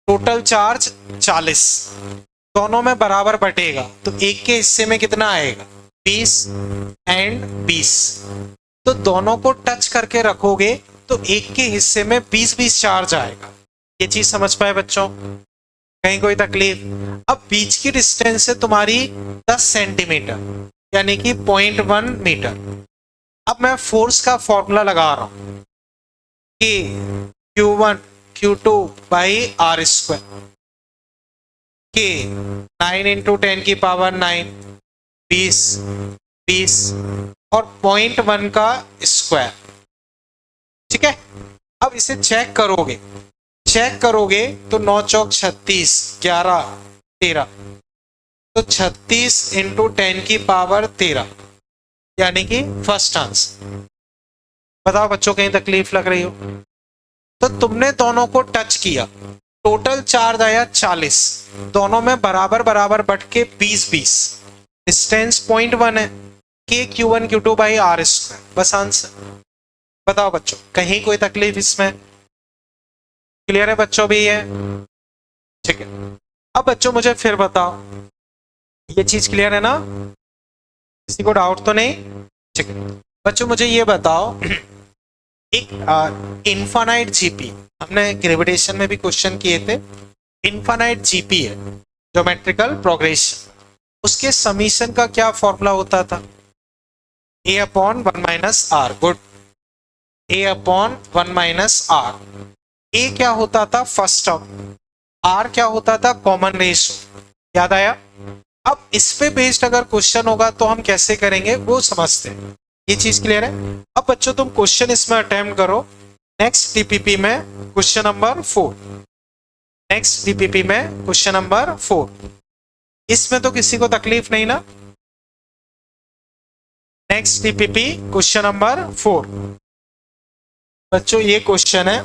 Total charge 40। दोनों में बराबर बटेगा तो एक के हिस्से में कितना आएगा? 20 एंड 20। तो दोनों को टच करके रखोगे तो एक के हिस्से में 20-20 चार्ज आएगा। ये चीज समझ पाए बच्चों? कहीं कोई तकलीफ? अब बीच की डिस्टेंस है तुम्हारी 10 सेंटीमीटर, यानी कि 0.1 मीटर। अब मैं फोर्स का फॉर्मूला लगा रहा हूं कि Q1 Q2 by R square के 9 इंटू 10 की पावर 9, 20 20 और 0.1 का स्क्वायर। ठीक है, अब इसे चेक करोगे, तो 9 चौक 36, 11 13, तो 36 इंटू 10 की पावर 13, यानी कि फर्स्ट आंसर। बताओ बच्चों कहीं तकलीफ लग रही हो? तो तुमने दोनों को टच किया, टोटल चार्ज आया 40, दोनों में बराबर बराबर बट के 20-20, डिस्टेंस 0.1 है, K Q1 Q2 by R square, बस आंसर। बताओ बच्चों कहीं कोई तकलीफ इसमें? क्लियर है बच्चों भी ये? ठीक है। अब बच्चों मुझे फिर बताओ, ये चीज क्लियर है ना? किसी को डाउट तो नहीं? ठीक है बच्चों, मुझे ये बताओ, एक इनफाइनाइट जीपी, हमने ग्रेविटेशन में भी क्वेश्चन किए थे, इनफाइनाइट जीपी है, ज्योमेट्रिकल प्रोग्रेशन, उसके समीशन का क्या फॉर्मूला होता था? a upon 1 minus R. Good, a upon 1 minus R. a क्या होता था? First term. r क्या होता था? Common ratio. याद आया? अब इस पे बेस्ड अगर क्वेश्चन होगा तो हम कैसे करेंगे वो समझते हैं। ये चीज क्लियर है? अब बच्चों तुम क्वेश्चन इसमें अटेम्प्ट करो, नेक्स्ट डीपीपी में क्वेश्चन नंबर 4, नेक्स्ट डीपीपी में क्वेश्चन नंबर 4। इसमें तो किसी को तकलीफ नहीं ना? Next DPP question number 4। बच्चों ये क्वेश्चन है,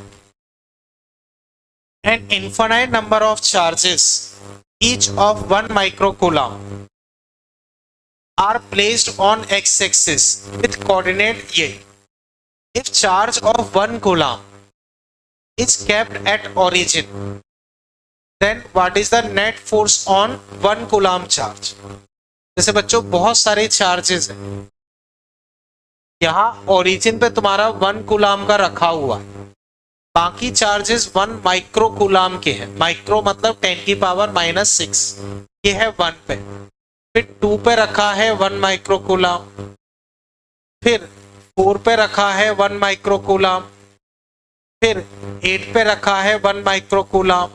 an infinite number of charges each of 1 microcoulomb are placed on x-axis with coordinate ये. If charge of 1 coulomb is kept at origin, then what is the net force on 1 coulomb charge? जैसे बच्चों बहुत सारे charges हैं, यहाँ origin पे तुम्हारा 1 coulomb का रखा हुआ है, बाकी चार्जेस 1 माइक्रो कूलाम के हैं। माइक्रो मतलब 10 की पावर -6, ये है 1 पे। फिर 2 पे रखा है 1 माइक्रो कूलाम, फिर 4 पे रखा है 1 माइक्रो कूलाम, फिर 8 पे रखा है 1 माइक्रो कूलाम,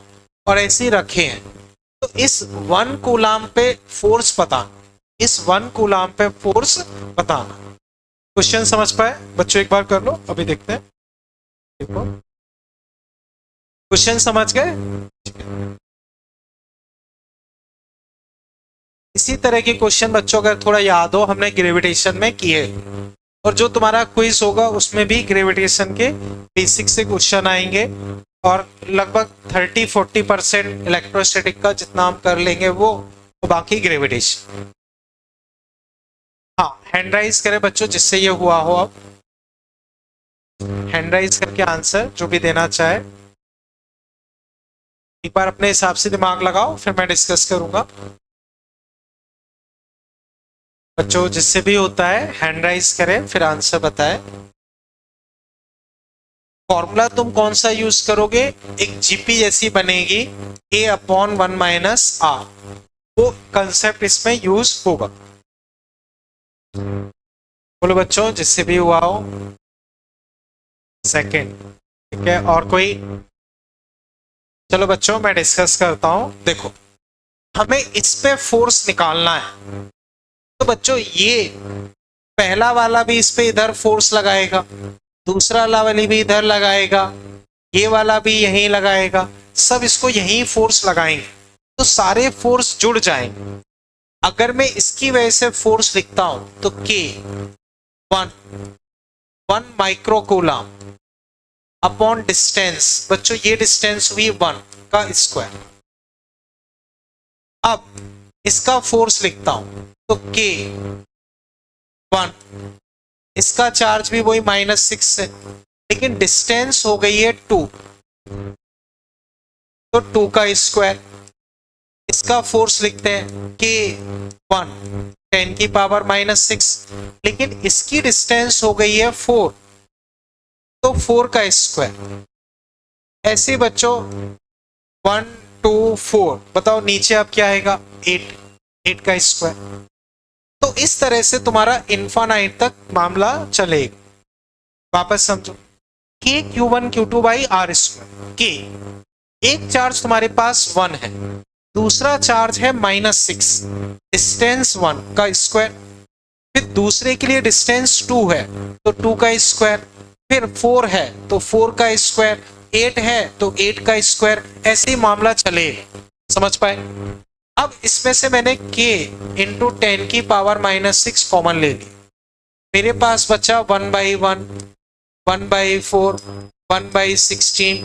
और ऐसे ही रखे हैं। तो इस 1 कूलाम पे फोर्स बताना, इस 1 कूलाम पे फोर्स बताना। क्वेश्चन समझ पाए बच्चों? एक बार कर लो, अभी देखते हैं। देखो क्वेश्चन समझ गए? इसी तरह के क्वेश्चन बच्चों अगर थोड़ा याद हो हमने ग्रेविटेशन में किए, और जो तुम्हारा क्विज होगा उसमें भी ग्रेविटेशन के बेसिक से क्वेश्चन आएंगे, और लगभग 30-40% इलेक्ट्रोस्टैटिक का जितना हम कर लेंगे वो, तो बाकी ग्रेविटेशन। हाँ, हैंड राइज करें बच्चों जिससे ये हुआ हो। अब हैंड राइज करके आंसर जो भी देना चाहे एक बार अपने हिसाब से दिमाग लगाओ, फिर मैं डिस्कस करूंगा। बच्चों जिससे भी होता है हैंड राइज करें फिर आंसर बताएं। फॉर्मूला तुम कौन सा यूज करोगे? एक जीपी जैसी बनेगी, a अपॉन 1 माइनस आर। वो कंसेप्ट इसमें यूज होगा। बोलो बच्चों, जिससे भी हुआ हो। सेकंड, ठीक है। और कोई? चलो बच्चों मैं डिस्कस करता हूं। देखो, हमें इस पे फोर्स निकालना है। तो बच्चों ये पहला वाला भी इस पे इधर फोर्स लगाएगा, दूसरा वाला भी इधर लगाएगा, ये वाला भी यहीं लगाएगा, सब इसको यहीं फोर्स लगाएंगे, तो सारे फोर्स जुड़ जाएंगे। अगर मैं इसकी वजह से फोर्स लिखता हूं तो के 1 माइक्रोकूलम अपॉन डिस्टेंस। बच्चों ये डिस्टेंस हुई 1 का स्क्वायर। अब इसका फोर्स लिखता हूं तो के 1, इसका चार्ज भी वही -6 है, लेकिन डिस्टेंस हो गई है 2, तो 2 का स्क्वायर। इसका फोर्स लिखते हैं के 1 10⁻⁻6, लेकिन इसकी डिस्टेंस हो गई है 4, तो 4 का स्क्वायर। ऐसे बच्चों 1 2 4, बताओ नीचे अब क्या आएगा? 8 का स्क्वायर। तो इस तरह से तुम्हारा इन्फानाइट तक मामला चलेगा। वापस समझो, के Q1 Q2 by R square. के एक चार्ज तुम्हारे पास 1 है, दूसरा चार्ज है -6, डिस्टेंस 1 का स्क्वायर। फिर दूसरे के लिए डिस्टेंस 2 है तो 2 का स्क्वायर, फिर 4 है तो 4 का स्क्वायर, 8 है तो 8 का स्क्वायर। ऐसे ही मामला चले। समझ पाए? अब इसमें से मैंने k इंटू 10⁻⁻6 कॉमन ले ली। मेरे पास बचा 1/1, 1/4, 1/16,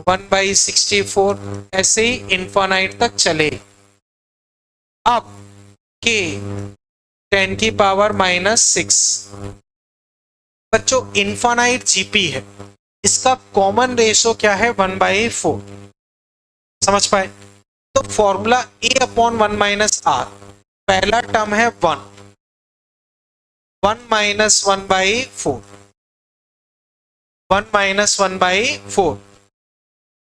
1/64, ऐसे ही इन्फानाइट तक चले। अब k 10⁻⁻6 बच्चों इन्फानाइट जीपी है, इसका कॉमन रेशो क्या है? 1/4। समझ पाए? तो फॉर्मूला A/1 - R, पहला टर्म है 1, 1 - 1/4, 1 - 1/4।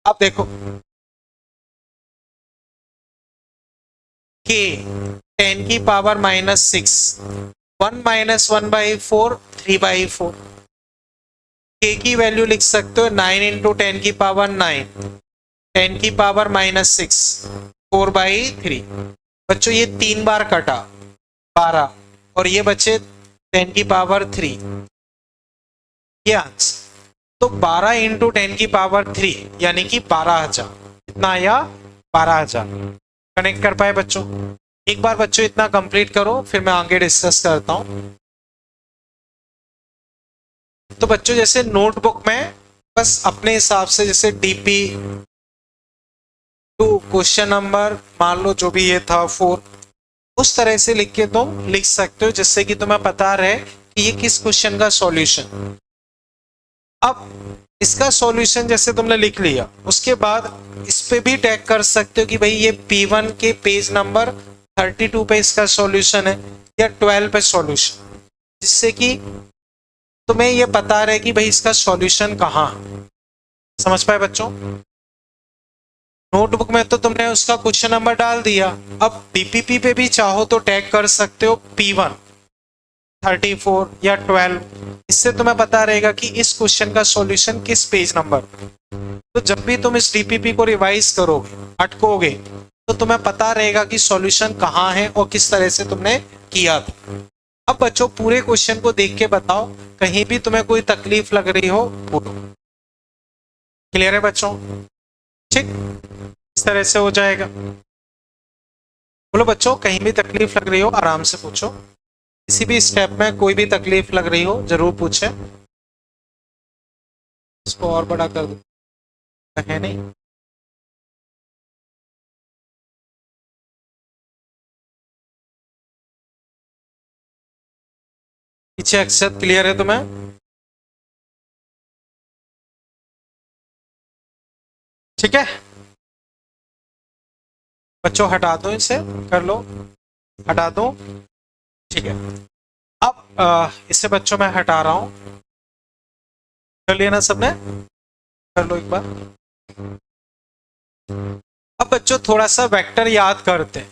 अब देखो k 10⁻⁻6, 1 - 1/4, 3/4। k की वैल्यू लिख सकते हो 9 इंटू 10⁹, 10⁻⁻6, 4/3। बच्चों ये 3 बार कटा 12, और ये बचे 10⁻3, ये आंसर। तो 12 इंटू 10⁻3 यानी कि 12,000। कितना आया? 12,000। कनेक्ट कर पाए बच्चों? एक बार बच्चों इतना कंप्लीट करो, फिर मैं आगे डिस्कस करता हूं। तो बच्चों जैसे नोटबुक में बस अपने हिसाब से, जैसे डीपी 2 क्वेश्चन नंबर मान लो जो भी ये था 4, उस तरह से लिख के तुम लिख सकते हो, जिससे कि तुम्हें पता रहे कि ये किस क्वेश्चन का सॉल्यूशन। अब इसका सॉल्यूशन जैसे तुमने लिख लिया, उसके बाद इस पे भी टैग कर सकते हो कि भाई ये P1 के पेज नंबर 32 पे इसका सॉल्यूशन है, या 12 पे सॉल्यूशन, जिससे कि तुम्हें ये पता रहे कि भाई इसका सॉल्यूशन कहाँ है। समझ पाए बच्चों? नोटबुक में तो तुमने उसका क्वेश्चन नंबर डाल दिया, अब डीपीपी पे भी चाहो तो टैग कर सकते हो P1 34 या 12, इससे तुम्हें पता रहेगा कि इस क्वेश्चन का सॉल्यूशन किस पेज नंबर। तो जब भी तुम इस डीपीपी को रिवाइज करोगे, अटकोगे, तो तुम्हें पता रहेगा कि सॉल्यूशन कहाँ है और किस तरह से तुमने किया था। अब बच्चों पूरे क्वेश्चन को देख के बताओ, कहीं भी तुम्हें कोई तकलीफ लग रही हो बोलो। क्लियर है बच्चों? ठीक, इस तरह से हो जाएगा। बोलो बच्चों, कहीं भी तकलीफ लग रही हो आराम से पूछो, किसी भी स्टेप में कोई भी तकलीफ लग रही हो जरूर पूछे। इसको और बड़ा कर दो, है नहीं? पीछे अक्षर क्लियर है तुम्हें? ठीक है बच्चों, हटा दो इसे, कर लो, हटा दो। ठीक है, अब इसे बच्चों मैं हटा रहा हूं। कर लिया ना सबने? कर लो एक बार। अब बच्चों थोड़ा सा वेक्टर याद करते हैं।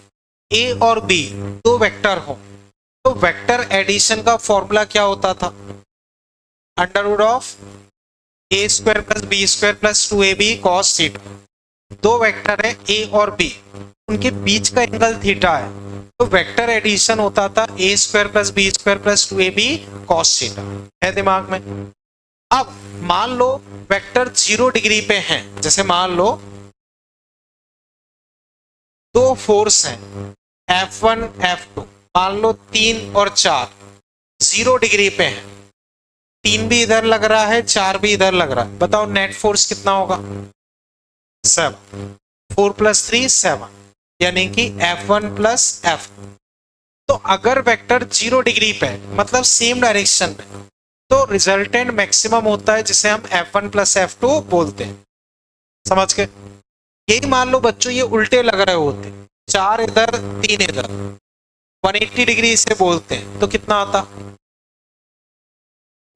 ए और बी दो वेक्टर हो तो वेक्टर एडिशन का फॉर्मूला क्या होता था? Under root of A square plus B square plus 2ab cos theta. दो वेक्टर है ए और बी, उनके बीच का एंगल थीटा है, तो वेक्टर एडिशन होता था A square plus B square plus 2ab cos theta. है दिमाग में? अब मान लो वेक्टर 0 डिग्री पे हैं, जैसे मान लो दो फोर्स हैं F1 F2, मान लो 3 और 4 0 डिग्री पे हैं, 3 भी इधर लग रहा है 4 भी इधर लग रहा है, बताओ नेट फोर्स कितना होगा? 7, 4 + 3 7, यानी कि F1 + F2। तो अगर वेक्टर 0 डिग्री पे मतलब सेम डायरेक्शन में, तो रिजल्टेंट मैक्सिमम होता है जिसे हम F1 + F2 बोलते हैं। समझ के? यही मान लो बच्चों ये उल्टे लग रहे होते, 4 इधर 3 इधर, 180 डिग्री इसे बोलते हैं, तो कितना आता?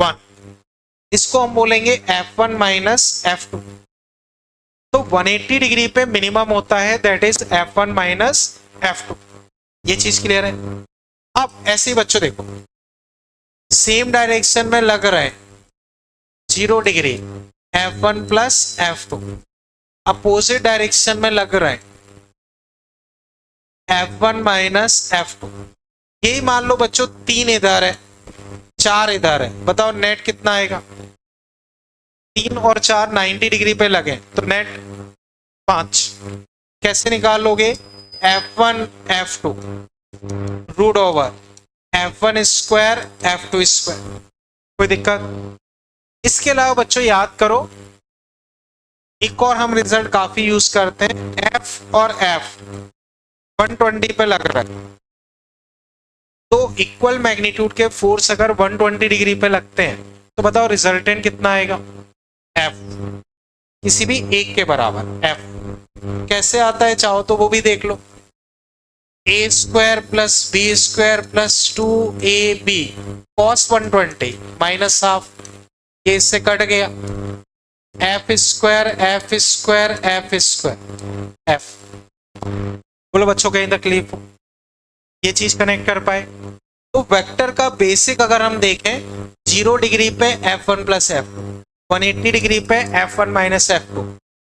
1। इसको हम बोलेंगे F1 - F2। तो 180 डिग्री पे मिनिमम होता है, दैट इज F1 - F2। ये चीज क्लियर है? अब ऐसे ही बच्चों देखो, सेम डायरेक्शन में लग रहे हैं 0 degree F1 + F2, opposite direction में लग रहे हैं F1 - F2। यही मान लो बच्चों 3 इधर है 4 इधर है, बताओ नेट कितना आएगा? 3 और 4 90 डिग्री पे लगे तो नेट 5। कैसे निकालोगे? F1 F2 root over F1 square F2 square. कोई दिक्कत? इसके अलावा बच्चों याद करो, एक और हम रिजल्ट काफी यूज करते हैं, F और F 120 पे लग रहा है, तो इक्वल मैग्नीट्यूड के फोर्स अगर 120 डिग्री पे लगते हैं तो बताओ रिजल्टेंट कितना आएगा? F किसी भी एक के बराबर। F कैसे आता है चाहो तो वो भी देख लो, a square plus B square plus 2ab cos 120 minus half, ये इससे कट गया, F square F square F square F। बोलो बच्चों कहीं तकलीफ हो? ये चीज कनेक्ट कर पाए? तो वेक्टर का बेसिक अगर हम देखें, 0 डिग्री पे F1 + F2, 180 डिग्री पे F1 - F2,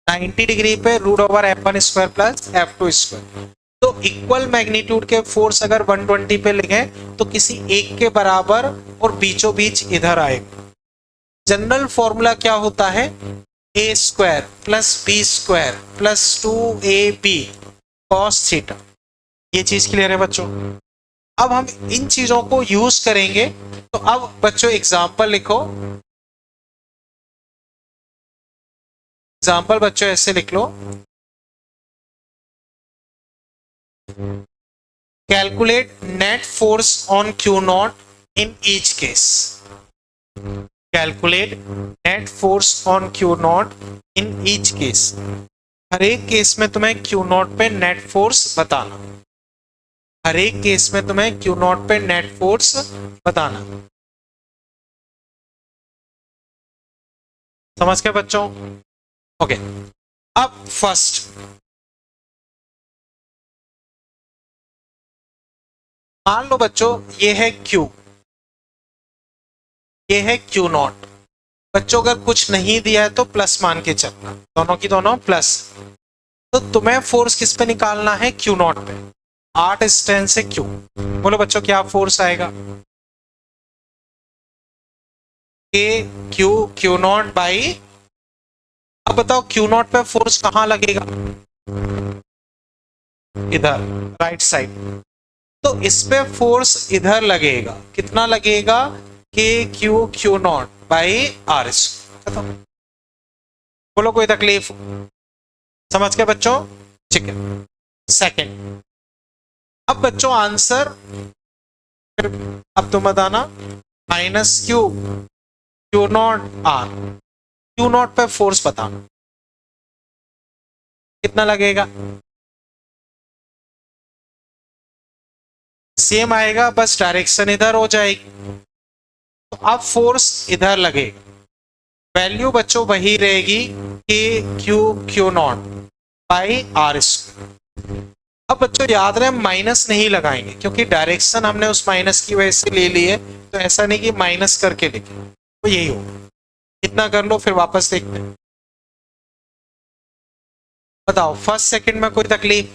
90 डिग्री पे root over F1 square plus F2 square. तो इक्वल मैग्नीट्यूड के फोर्स अगर 120 पे लिखे तो किसी एक के बराबर और बीचों बीच इधर आएगा। जनरल फॉर्मूला क्या होता है? a square plus B square plus 2ab cos theta. ये चीज क्लियर है बच्चों? अब हम इन चीजों को यूज करेंगे, तो अब बच्चों एग्जांपल लिखो। एग्जांपल बच्चों ऐसे लिख लो, calculate net force on Q0 in each case. Calculate net force on Q0 in each case. हर एक केस में तुम्हें Q0 पे नेट फोर्स बताना, हर एक केस में तुम्हें Q0 पे नेट फोर्स बताना। समझ गए बच्चों? ओके। अब फर्स्ट मान लो बच्चों ये है Q, ये है Q0। बच्चों अगर कुछ नहीं दिया है तो प्लस मान के चलना, दोनों की दोनों प्लस। तो तुम्हें फोर्स किस पे निकालना है? Q0 पे। 8 स्टैंड से Q। बोलो बच्चों क्या फोर्स आएगा? Q0 बाई, अब बताओ Q0 पे फोर्स कहां लगेगा? इधर राइट साइड। तो इस पे फोर्स इधर लगेगा, कितना लगेगा? Q0 बाई R खत्म। बोलो कोई तकलीफ? समझ गए बच्चों? ठीक है। सेकंड, अब बच्चों आंसर अब तुम बताना, -Q0 R, Q0 पे फोर्स बताना कितना लगेगा? सेम आएगा, बस डायरेक्शन इधर हो जाएगी। तो अब फोर्स इधर लगेगा, वैल्यू बच्चों वही रहेगी Q0 बाई R स्क्वायर। अब बच्चों याद रहे हम माइनस नहीं लगाएंगे क्योंकि डायरेक्शन हमने उस माइनस की वजह से ले ली है, तो ऐसा नहीं कि माइनस करके लिखे, तो यही होगा। इतना कर लो फिर वापस देखते हैं। बताओ फर्स्ट सेकंड में कोई तकलीफ?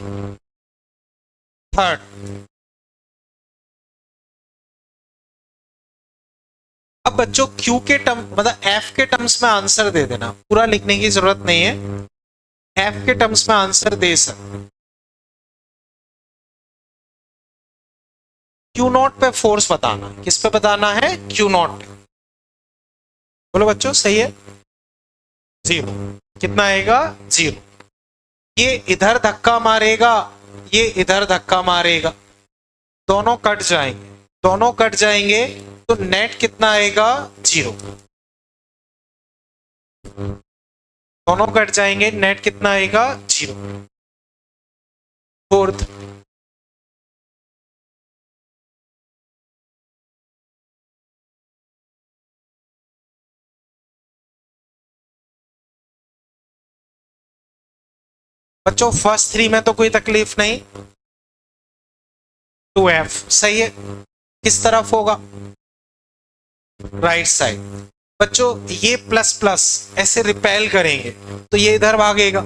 थर्ड। अब बच्चों क्यू के टर्म मतलब एफ के टर्म्स में आंसर दे देना, पूरा लिखने की जरूरत नहीं है, एफ के टर्म्स में आंसर दे सकते। क्यू नॉट पे फोर्स बताना, किस पे बताना है? Q not. बोलो बच्चों सही है? 0। कितना आएगा? 0। ये इधर धक्का मारेगा, ये इधर धक्का मारेगा, दोनों कट जाएंगे, दोनों कट जाएंगे, तो नेट कितना आएगा? 0। दोनों कट जाएंगे, नेट कितना आएगा? 0। फोर्थ। बच्चों फर्स्ट 3 में तो कोई तकलीफ नहीं, 2f सही है। किस तरफ होगा? Right side. बच्चों ये प्लस प्लस ऐसे रिपेल करेंगे तो ये इधर भागेगा,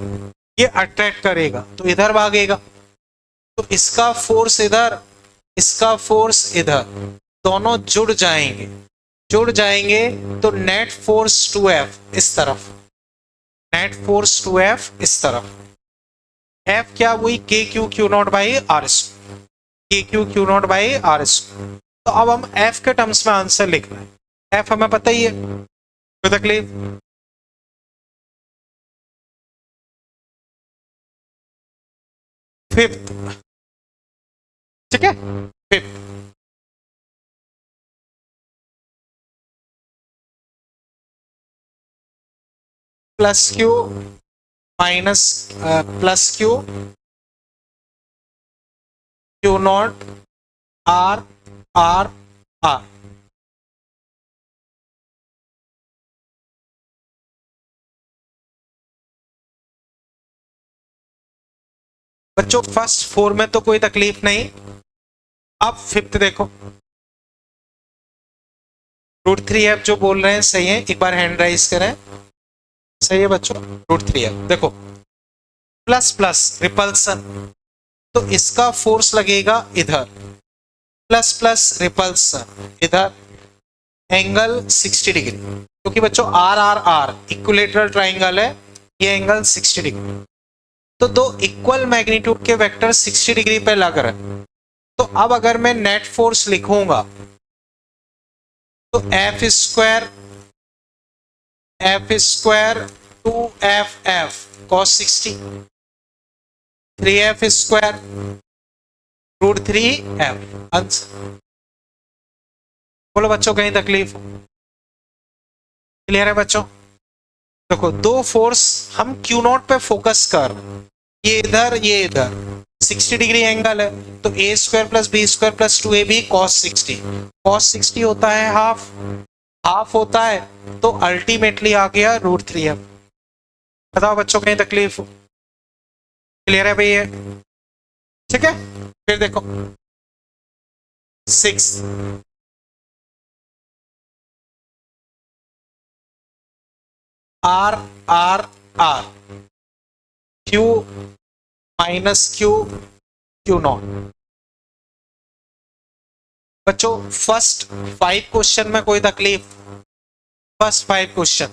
ये अट्रैक्ट करेगा तो इधर भागेगा, तो इसका फोर्स इधर, इसका फोर्स इधर, दोनों जुड़ जाएंगे, जुड़ जाएंगे तो नेट फोर्स 2f इस तरफ, नेट फोर्स 2f इस तरफ। f क्या? वही K Q Q naught by R square, K Q Q naught by R square. तो अब हम f के टर्म्स में आंसर लिख रहे हैं, f हमें पता ही है, कोई तकलीफ? फिफ्थ, ठीक है, fifth. Plus Q minus plus Q Q not R R R. बच्चों फर्स्ट 4 में तो कोई तकलीफ नहीं। अब फिफ्थ देखो, √3f जो बोल रहे हैं सही है, एक बार हैंड राइज करें। सही है बच्चों, √3f। देखो प्लस प्लस रिपल्सन, तो इसका फोर्स लगेगा इधर, प्लस प्लस रिपल्सन इधर, एंगल 60 डिग्री, क्योंकि बच्चों R R R equilateral triangle है, ये एंगल 60 डिग्री, तो दो इक्वल मैग्नीट्यूड के वेक्टर 60 डिग्री पे लग रहे हैं। तो अब अगर मैं नेट फोर्स लिखूंगा तो F square 2ff cos 60, 3f square √3f answer. बोलो बच्चों कहीं तकलीफ? क्लियर है बच्चों? देखो दो फोर्स हम क्यू नॉट पे फोकस कर रहे हैं, ये इधर ये इधर, 60 डिग्री एंगल है, तो a square plus B square plus 2ab cos 60, cos 60 होता है हाफ, हाफ होता है तो अल्टीमेटली आ गया √3f। बताओ बच्चों कहीं तकलीफ? क्लियर है भैया? ठीक है, फिर देखो 6, R R R, Q minus Q Q not. बच्चों फर्स्ट 5 क्वेश्चन में कोई तकलीफ? फर्स्ट 5 क्वेश्चन,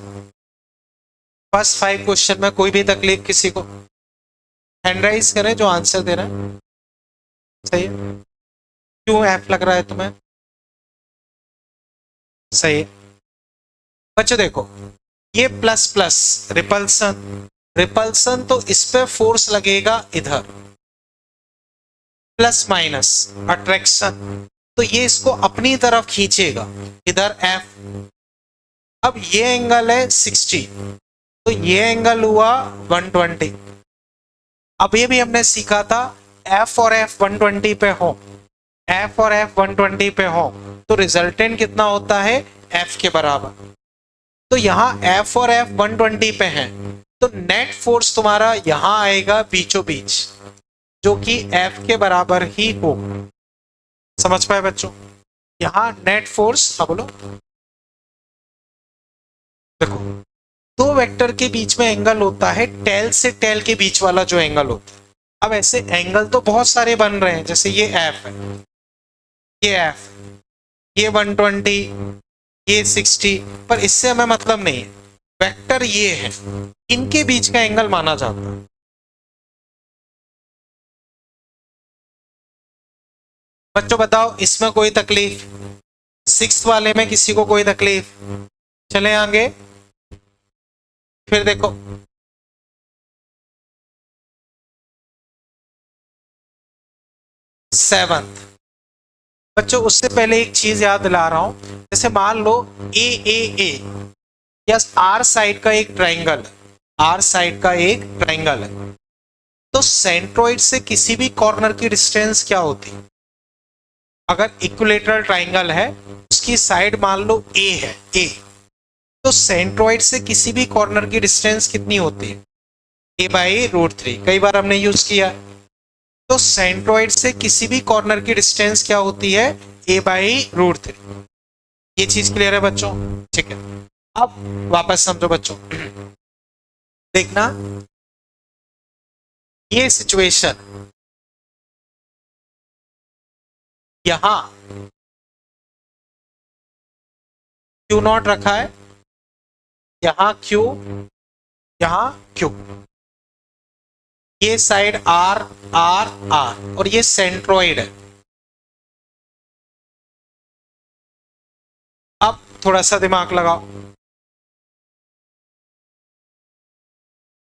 फर्स्ट 5 क्वेश्चन में कोई भी तकलीफ किसी को? हैंड राइज करें जो आंसर दे रहे हैं। सही है, क्यों एफ लग रहा है तुम्हें? सही है बच्चों, देखो ये प्लस प्लस रिपल्सन, रिपल्सन तो इस पे फोर्स लगेगा इधर, प्लस माइनस अट्रैक्शन, तो ये इसको अपनी तरफ खींचेगा इधर एफ। अब ये एंगल है 60, तो ये एंगल हुआ 120। अब ये भी हमने सीखा था एफ और एफ 120 पे हो, एफ और एफ 120 पे हो तो रिजल्टेंट कितना होता है? एफ के बराबर। तो यहाँ एफ और एफ 120 पे हैं, तो नेट फोर्स तुम्हारा यहां आएगा बीचों बीच, जो कि F के बराबर ही हो। समझ पाए बच्चों? यहां नेट फोर्स, हाँ बोलो। देखो, दो वेक्टर के बीच में एंगल होता है टेल से टेल के बीच वाला जो एंगल होता है। अब ऐसे एंगल तो बहुत सारे बन रहे हैं, जैसे ये F है, ये F, ये 120, ये 60, पर इससे हमें मतलब नहीं है। वेक्टर ये है, इनके बीच का एंगल माना जाता है। बच्चों बताओ, इसमें कोई तकलीफ? सिक्स्थ वाले में किसी को कोई तकलीफ? चले आगे, फिर देखो सेवंथ। बच्चों उससे पहले एक चीज याद दिला रहा हूं, जैसे मान लो ए या आर साइड का एक ट्राइंगल, आर साइड का एक ट्राइंगल है, तो सेंट्रोइड से किसी भी कॉर्नर की डिस्टेंस क्या होती है? अगर इक्विलेटरल ट्राइंगल है, उसकी साइड मान लो ए है, ए, तो सेंट्रोइड से किसी भी कॉर्नर की डिस्टेंस कितनी होती है? a/√3। कई बार हमने यूज किया। तो सेंट्रोइड से किसी भी कॉर्नर की डिस्टेंस क्या होती है? a/√3। ये चीज क्लियर है बच्चों? ठीक है, अब वापस समझो बच्चों। देखना, ये सिचुएशन यहां Q0 रखा है, यहां Q, यहां Q, ये साइड R R R, और ये सेंट्रोइड है। अब थोड़ा सा दिमाग लगाओ,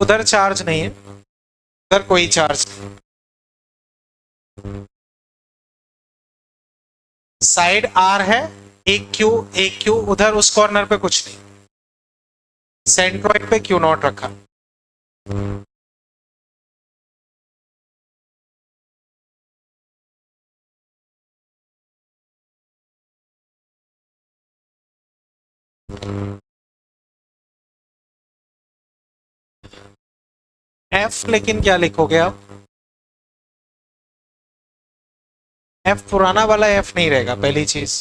उधर चार्ज नहीं है, उधर कोई चार्ज नहीं, साइड R है, एक Q, उधर उस कॉर्नर पे कुछ नहीं, सेंट्रोइड पे Q0 रखा। F लेकिन क्या लिखोगे आप? F पुराना वाला F नहीं रहेगा पहली चीज,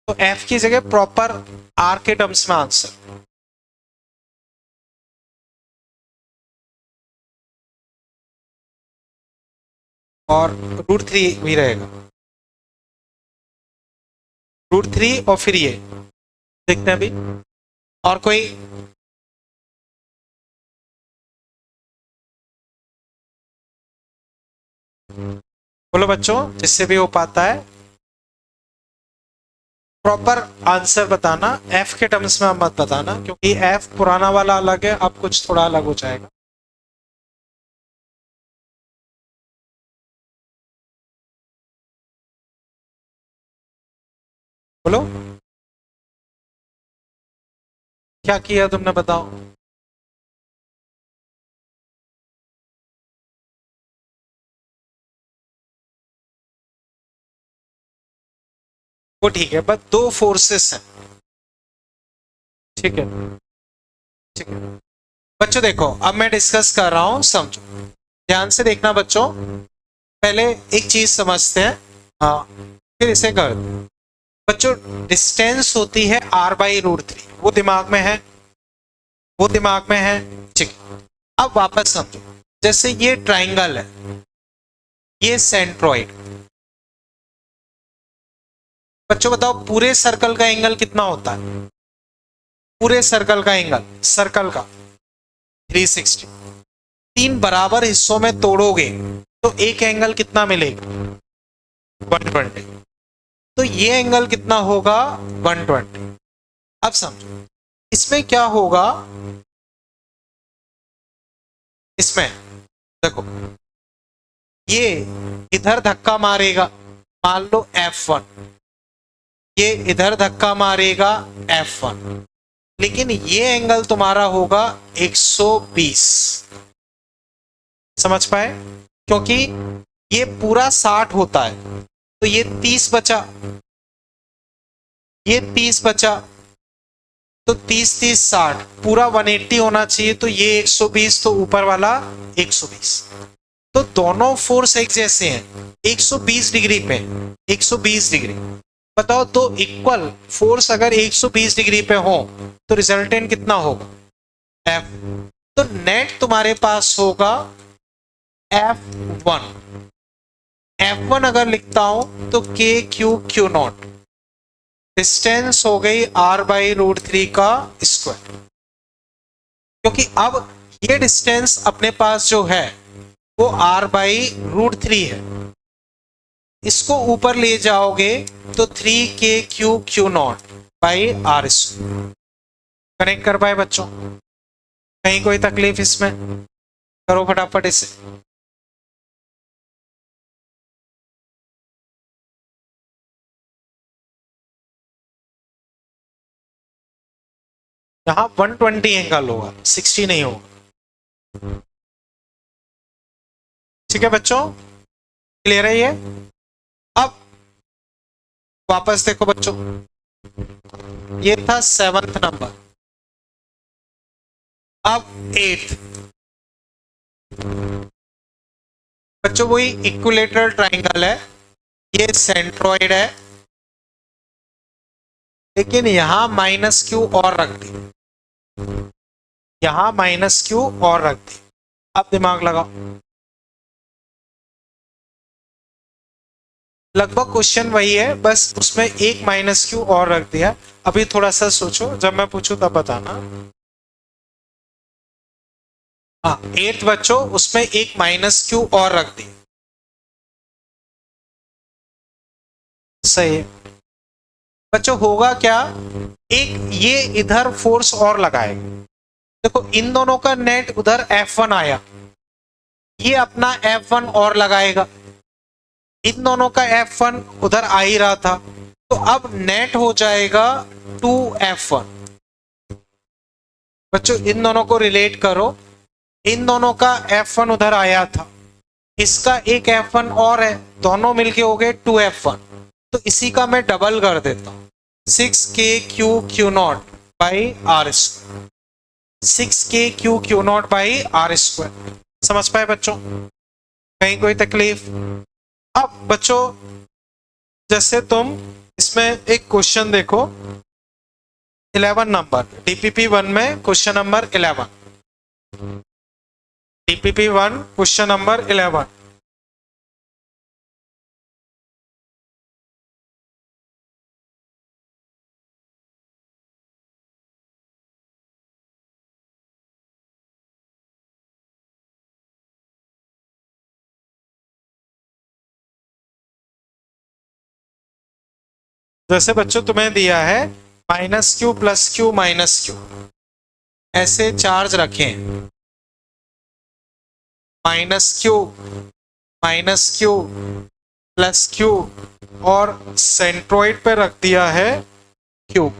तो F की जगह प्रॉपर R के टर्म्स में आंसर, और √3 भी रहेगा, √3, और फिर ये देखते हैं अभी। और कोई? बोलो बच्चों, जिससे भी हो पाता है प्रॉपर आंसर बताना, F के टर्म्स में मत बताना, क्योंकि F पुराना वाला अलग है, अब कुछ थोड़ा अलग हो जाएगा। बोलो, क्या किया तुमने, बताओ। वो ठीक है, बस दो फोर्सेस हैं। ठीक है, ठीक है बच्चों, देखो अब मैं डिस्कस कर रहा हूं, समझो ध्यान से देखना बच्चों। पहले एक चीज समझते हैं, हाँ, फिर इसे कर दो। बच्चों डिस्टेंस होती है R/√3, वो दिमाग में है, वो दिमाग में है, ठीक है। अब वापस समझो, जैसे ये ट्राइंगल है, ये सेंट्रोइड। बच्चों बताओ, पूरे सर्कल का एंगल कितना होता है? पूरे सर्कल का एंगल, सर्कल का 360। तीन बराबर हिस्सों में तोड़ोगे तो एक एंगल कितना मिलेगा? 120। तो ये एंगल कितना होगा? 120। अब समझो इसमें क्या होगा, इसमें देखो, ये इधर धक्का मारेगा, मान लो F1, ये इधर धक्का मारेगा F1, लेकिन ये एंगल तुम्हारा होगा 120। समझ पाए? क्योंकि ये पूरा 60 होता है, तो ये 30 बचा, ये 30 बचा, तो 30 30 60, पूरा 180 होना चाहिए, तो ये 120, तो ऊपर वाला 120। तो दोनों फोर्स एक जैसे हैं, 120 डिग्री पे, 120 डिग्री। बताओ दो इक्वल फोर्स अगर 120 डिग्री पे हो तो रिजल्टेंट कितना होगा, F। तो नेट तुम्हारे पास होगा F1। F1 अगर लिखता हूं तो KQ Q0, डिस्टेंस हो गई R/√3 का स्क्वायर। क्योंकि अब ये डिस्टेंस अपने पास जो है वो R/√3 है, इसको ऊपर ले जाओगे तो 3KQ Q0/R²। कनेक्ट कर पाए बच्चों? कहीं कोई तकलीफ इसमें? करो फटाफट इसे। यहां 120 एंगल होगा, 60 नहीं होगा। ठीक है बच्चों, क्लियर है ये? अब वापस देखो बच्चों, ये था 7th नंबर, अब 8th। बच्चों वही इक्विलेटरल ट्राइंगल है, ये सेंट्रॉइड है, लेकिन यहां -Q और रख दी, यहां -Q और रख दी। अब दिमाग लगाओ, लगभग क्वेश्चन वही है, बस उसमें एक -Q और रख दिया। अभी थोड़ा सा सोचो, जब मैं पूछूं तब बताना। हाँ 8th बच्चों, उसमें एक -Q और रख दी, सही है बच्चों। होगा क्या, एक ये इधर फोर्स और लगाएगा। देखो इन दोनों का नेट उधर F1 आया, ये अपना F1 और लगाएगा, इन दोनों का F1 उधर आ ही रहा था, तो अब नेट हो जाएगा 2F1। बच्चों इन दोनों को रिलेट करो, इन दोनों का F1 उधर आया था, इसका एक F1 और है, दोनों मिलके हो गए 2F1। तो इसी का मैं डबल कर देता हूं, 6KQ Q0/R², 6KQ Q0/R²। समझ पाए बच्चों? कहीं कोई तकलीफ? अब बच्चों जैसे तुम इसमें एक क्वेश्चन देखो, 11 नंबर DPP1 में question number 11, DPP1 question number 11। जैसे बच्चों तुम्हें दिया है -Q + Q -Q, ऐसे चार्ज रखें, -Q + Q और सेंट्रोइड पे रख दिया है Q।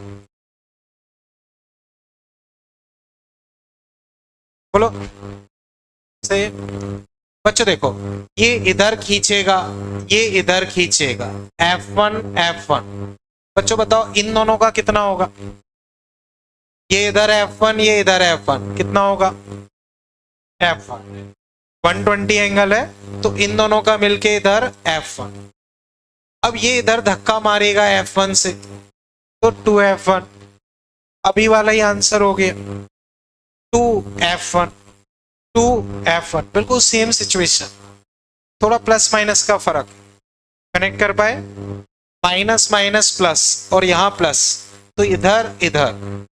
बोलो से बच्चों, देखो ये इधर खींचेगा, ये इधर खींचेगा, F1 F1। बच्चों बताओ इन दोनों का कितना होगा, ये इधर F1 ये इधर F1, कितना होगा F1। 120 एंगल है, तो इन दोनों का मिलके इधर F1। अब ये इधर धक्का मारेगा F1 से, तो 2F1। अभी वाला ही आंसर हो गया, 2F1, 2F1। बिल्कुल सेम सिचुएशन, थोड़ा प्लस माइनस का फर्क। कनेक्ट कर पाए? माइनस माइनस प्लस, और यहां प्लस, तो इधर इधर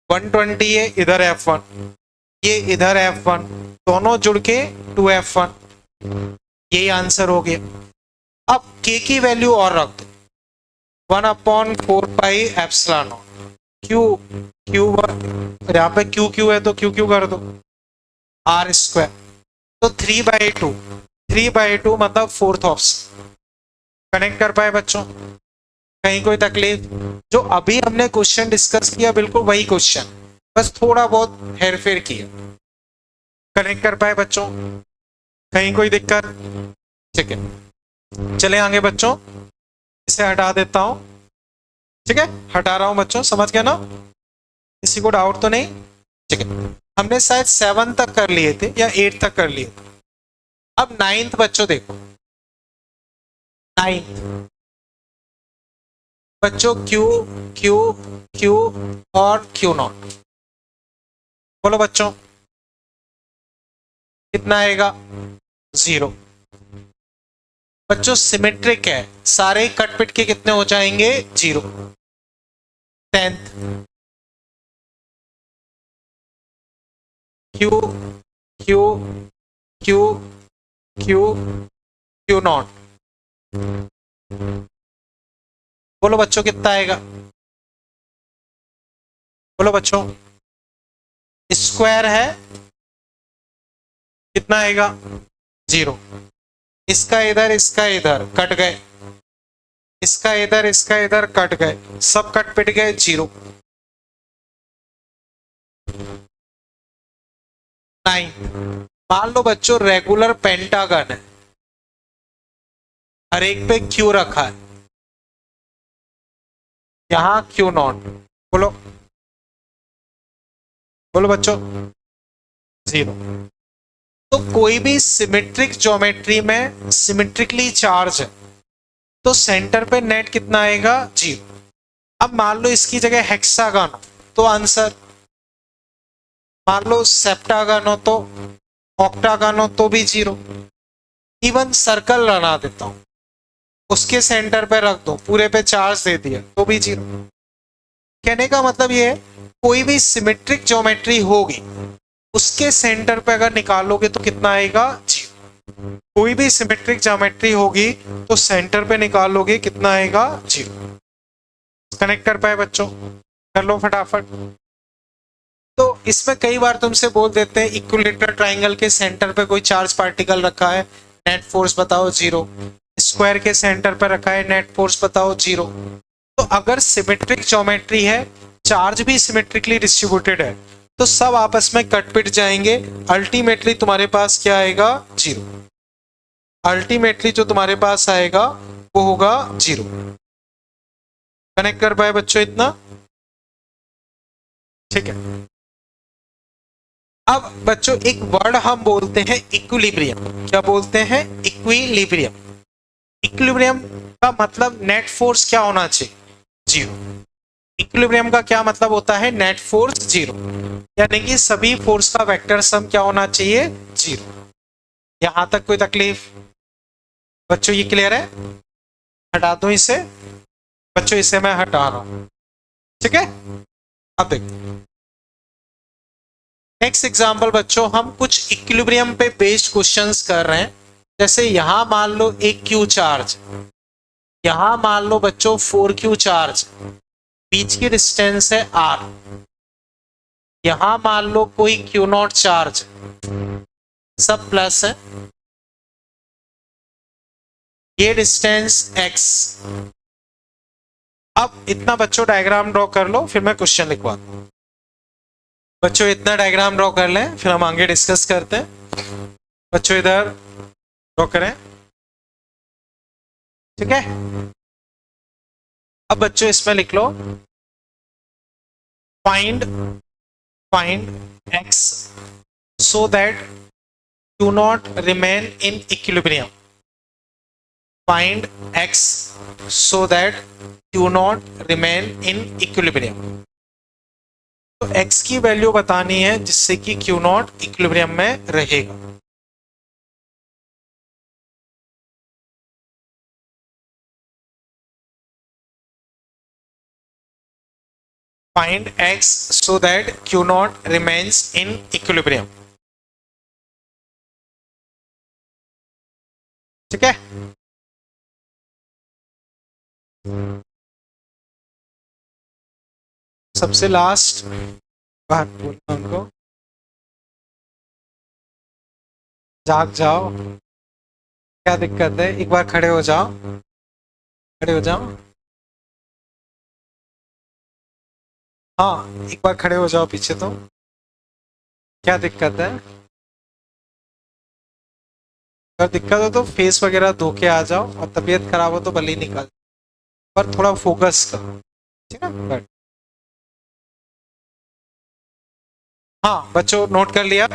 120 है, इधर F1, ये इधर F1, दोनों जुड़ के 2F1। यही आंसर हो गया। अब K की वैल्यू और रख दो, 1/4πε0। Q यहाँ पे Q है तो Q कर दो, R², तो 3/2, 3/2 मतलब 4th ऑप्शन। कनेक्ट कर पाए बच्चों? कहीं कोई तकलीफ? जो अभी हमने क्वेश्चन डिस्कस किया बिल्कुल वही क्वेश्चन, बस थोड़ा बहुत हेरफेर किया। कनेक्ट कर पाए बच्चों? कहीं कोई दिक्कत? ठीक है, चले आगे बच्चों, इसे हटा देता हूं। ठीक है, हटा रहा हूं बच्चों, समझ गया ना? किसी को डाउट तो नहीं? ठीक है, हमने शायद 7 तक कर लिए थे या 8 तक कर लिए थे। अब नाइन्थ बच्चों देखो, नाइन्थ बच्चों क्यू क्यू क्यू और क्यू नॉट, बोलो बच्चों कितना आएगा? 0। बच्चों सिमेट्रिक है, सारे कट पिट के कितने हो जाएंगे? 0। 10th Q Q Q Q Q not, बोलो बच्चों कितना आएगा? बोलो बच्चों, स्क्वायर है कितना आएगा? 0। इसका इधर कट गए, इसका इधर कट गए, सब कट पिट गए 0। 9 मान लो बच्चों रेगुलर पेंटागन है, हर एक पे क्यू रखा है, यहां क्यू नॉट, बोलो बोलो बच्चों 0। तो कोई भी सिमेट्रिक ज्योमेट्री में सिमेट्रिकली चार्ज है तो सेंटर पे नेट कितना आएगा? 0। अब मान लो इसकी जगह हेक्सागन हो तो आंसर, मान लो सेप्टागन हो तो, ऑक्टागन हो तो भी 0। इवन सर्कल बना देता हूं, उसके सेंटर पे रख दो, पूरे पे चार्ज दे दिया तो भी 0। कहने का मतलब ये है कोई भी सिमेट्रिक ज्योमेट्री होगी उसके सेंटर पे अगर निकालोगे तो कितना आएगा? 0। कोई भी सिमेट्रिक ज्योमेट्री होगी तो सेंटर पे निकालोगे कितना आएगा? 0। कनेक्ट कर पाए बच्चों? कर लो फटाफट। तो इसमें कई बार तुमसे बोल देते हैं इक्विलेटरल ट्राइंगल के सेंटर पे कोई चार्ज पार्टिकल रखा है, नेट फोर्स बताओ 0। स्क्वायर के सेंटर पे रखा है, नेट फोर्स बताओ 0। तो अगर सिमेट्रिक ज्योमेट्री है, चार्ज भी सिमेट्रिकली डिस्ट्रीब्यूटेड है, तो सब आपस में कट पिट जाएंगे, अल्टीमेटली तुम्हारे पास क्या आएगा? 0। अल्टीमेटली जो तुम्हारे पास आएगा वो होगा 0। कनेक्ट कर पाए बच्चों इतना? ठीक है। अब बच्चों एक वर्ड हम बोलते हैं इक्विलिब्रियम। क्या बोलते हैं? इक्विलिब्रियम। इक्विलिब्रियम का मतलब नेट फोर्स क्या होना चाहिए? 0। इक्विलिब्रियम का क्या मतलब होता है? नेट फोर्स 0, यानी कि सभी फोर्स का वेक्टर सम क्या होना चाहिए? 0। यहां तक कोई तकलीफ? बच्चों ये क्लियर है? हटा दो इसे बच्चों, इसे मैं हटा रहा हूं, ठीक है। अब देखो नेक्स्ट एग्जांपल बच्चों, हम कुछ इक्विलिब्रियम पे बेस्ड क्वेश्चंस कर रहे हैं। जैसे यहां मान लो एक क्यू चार्ज, यहां मान लो बच्चों 4q चार्ज, बीच की डिस्टेंस है r। यहां मान लो कोई क्यू नॉट चार्ज, सब प्लस है, ये डिस्टेंस x। अब इतना बच्चों डायग्राम ड्रॉ कर लो, फिर मैं क्वेश्चन लिखवाता हूं। बच्चों इतना डायग्राम ड्रॉ कर लें, फिर हम आगे डिस्कस करते हैं। बच्चों इधर ड्रॉ करें, ठीक है। अब बच्चों इसमें लिख लो find x so that do not remain in equilibrium। find x so that do not remain in equilibrium। तो x की वैल्यू बतानी है जिससे कि q नॉट इक्विलिब्रियम में रहेगा। find x so that q not remains in equilibrium, ठीक है। सबसे लास्ट बात बोलना उनको, जाग जाओ, क्या दिक्कत है? एक बार खड़े हो जाओ, खड़े हो जाओ, हाँ एक बार खड़े हो जाओ पीछे। तो क्या दिक्कत है? अगर दिक्कत हो तो फेस वगैरह धो के आ जाओ, और तबीयत खराब हो तो भले ही निकल, पर थोड़ा फोकस करो, ठीक है। हाँ बच्चों नोट कर लिया?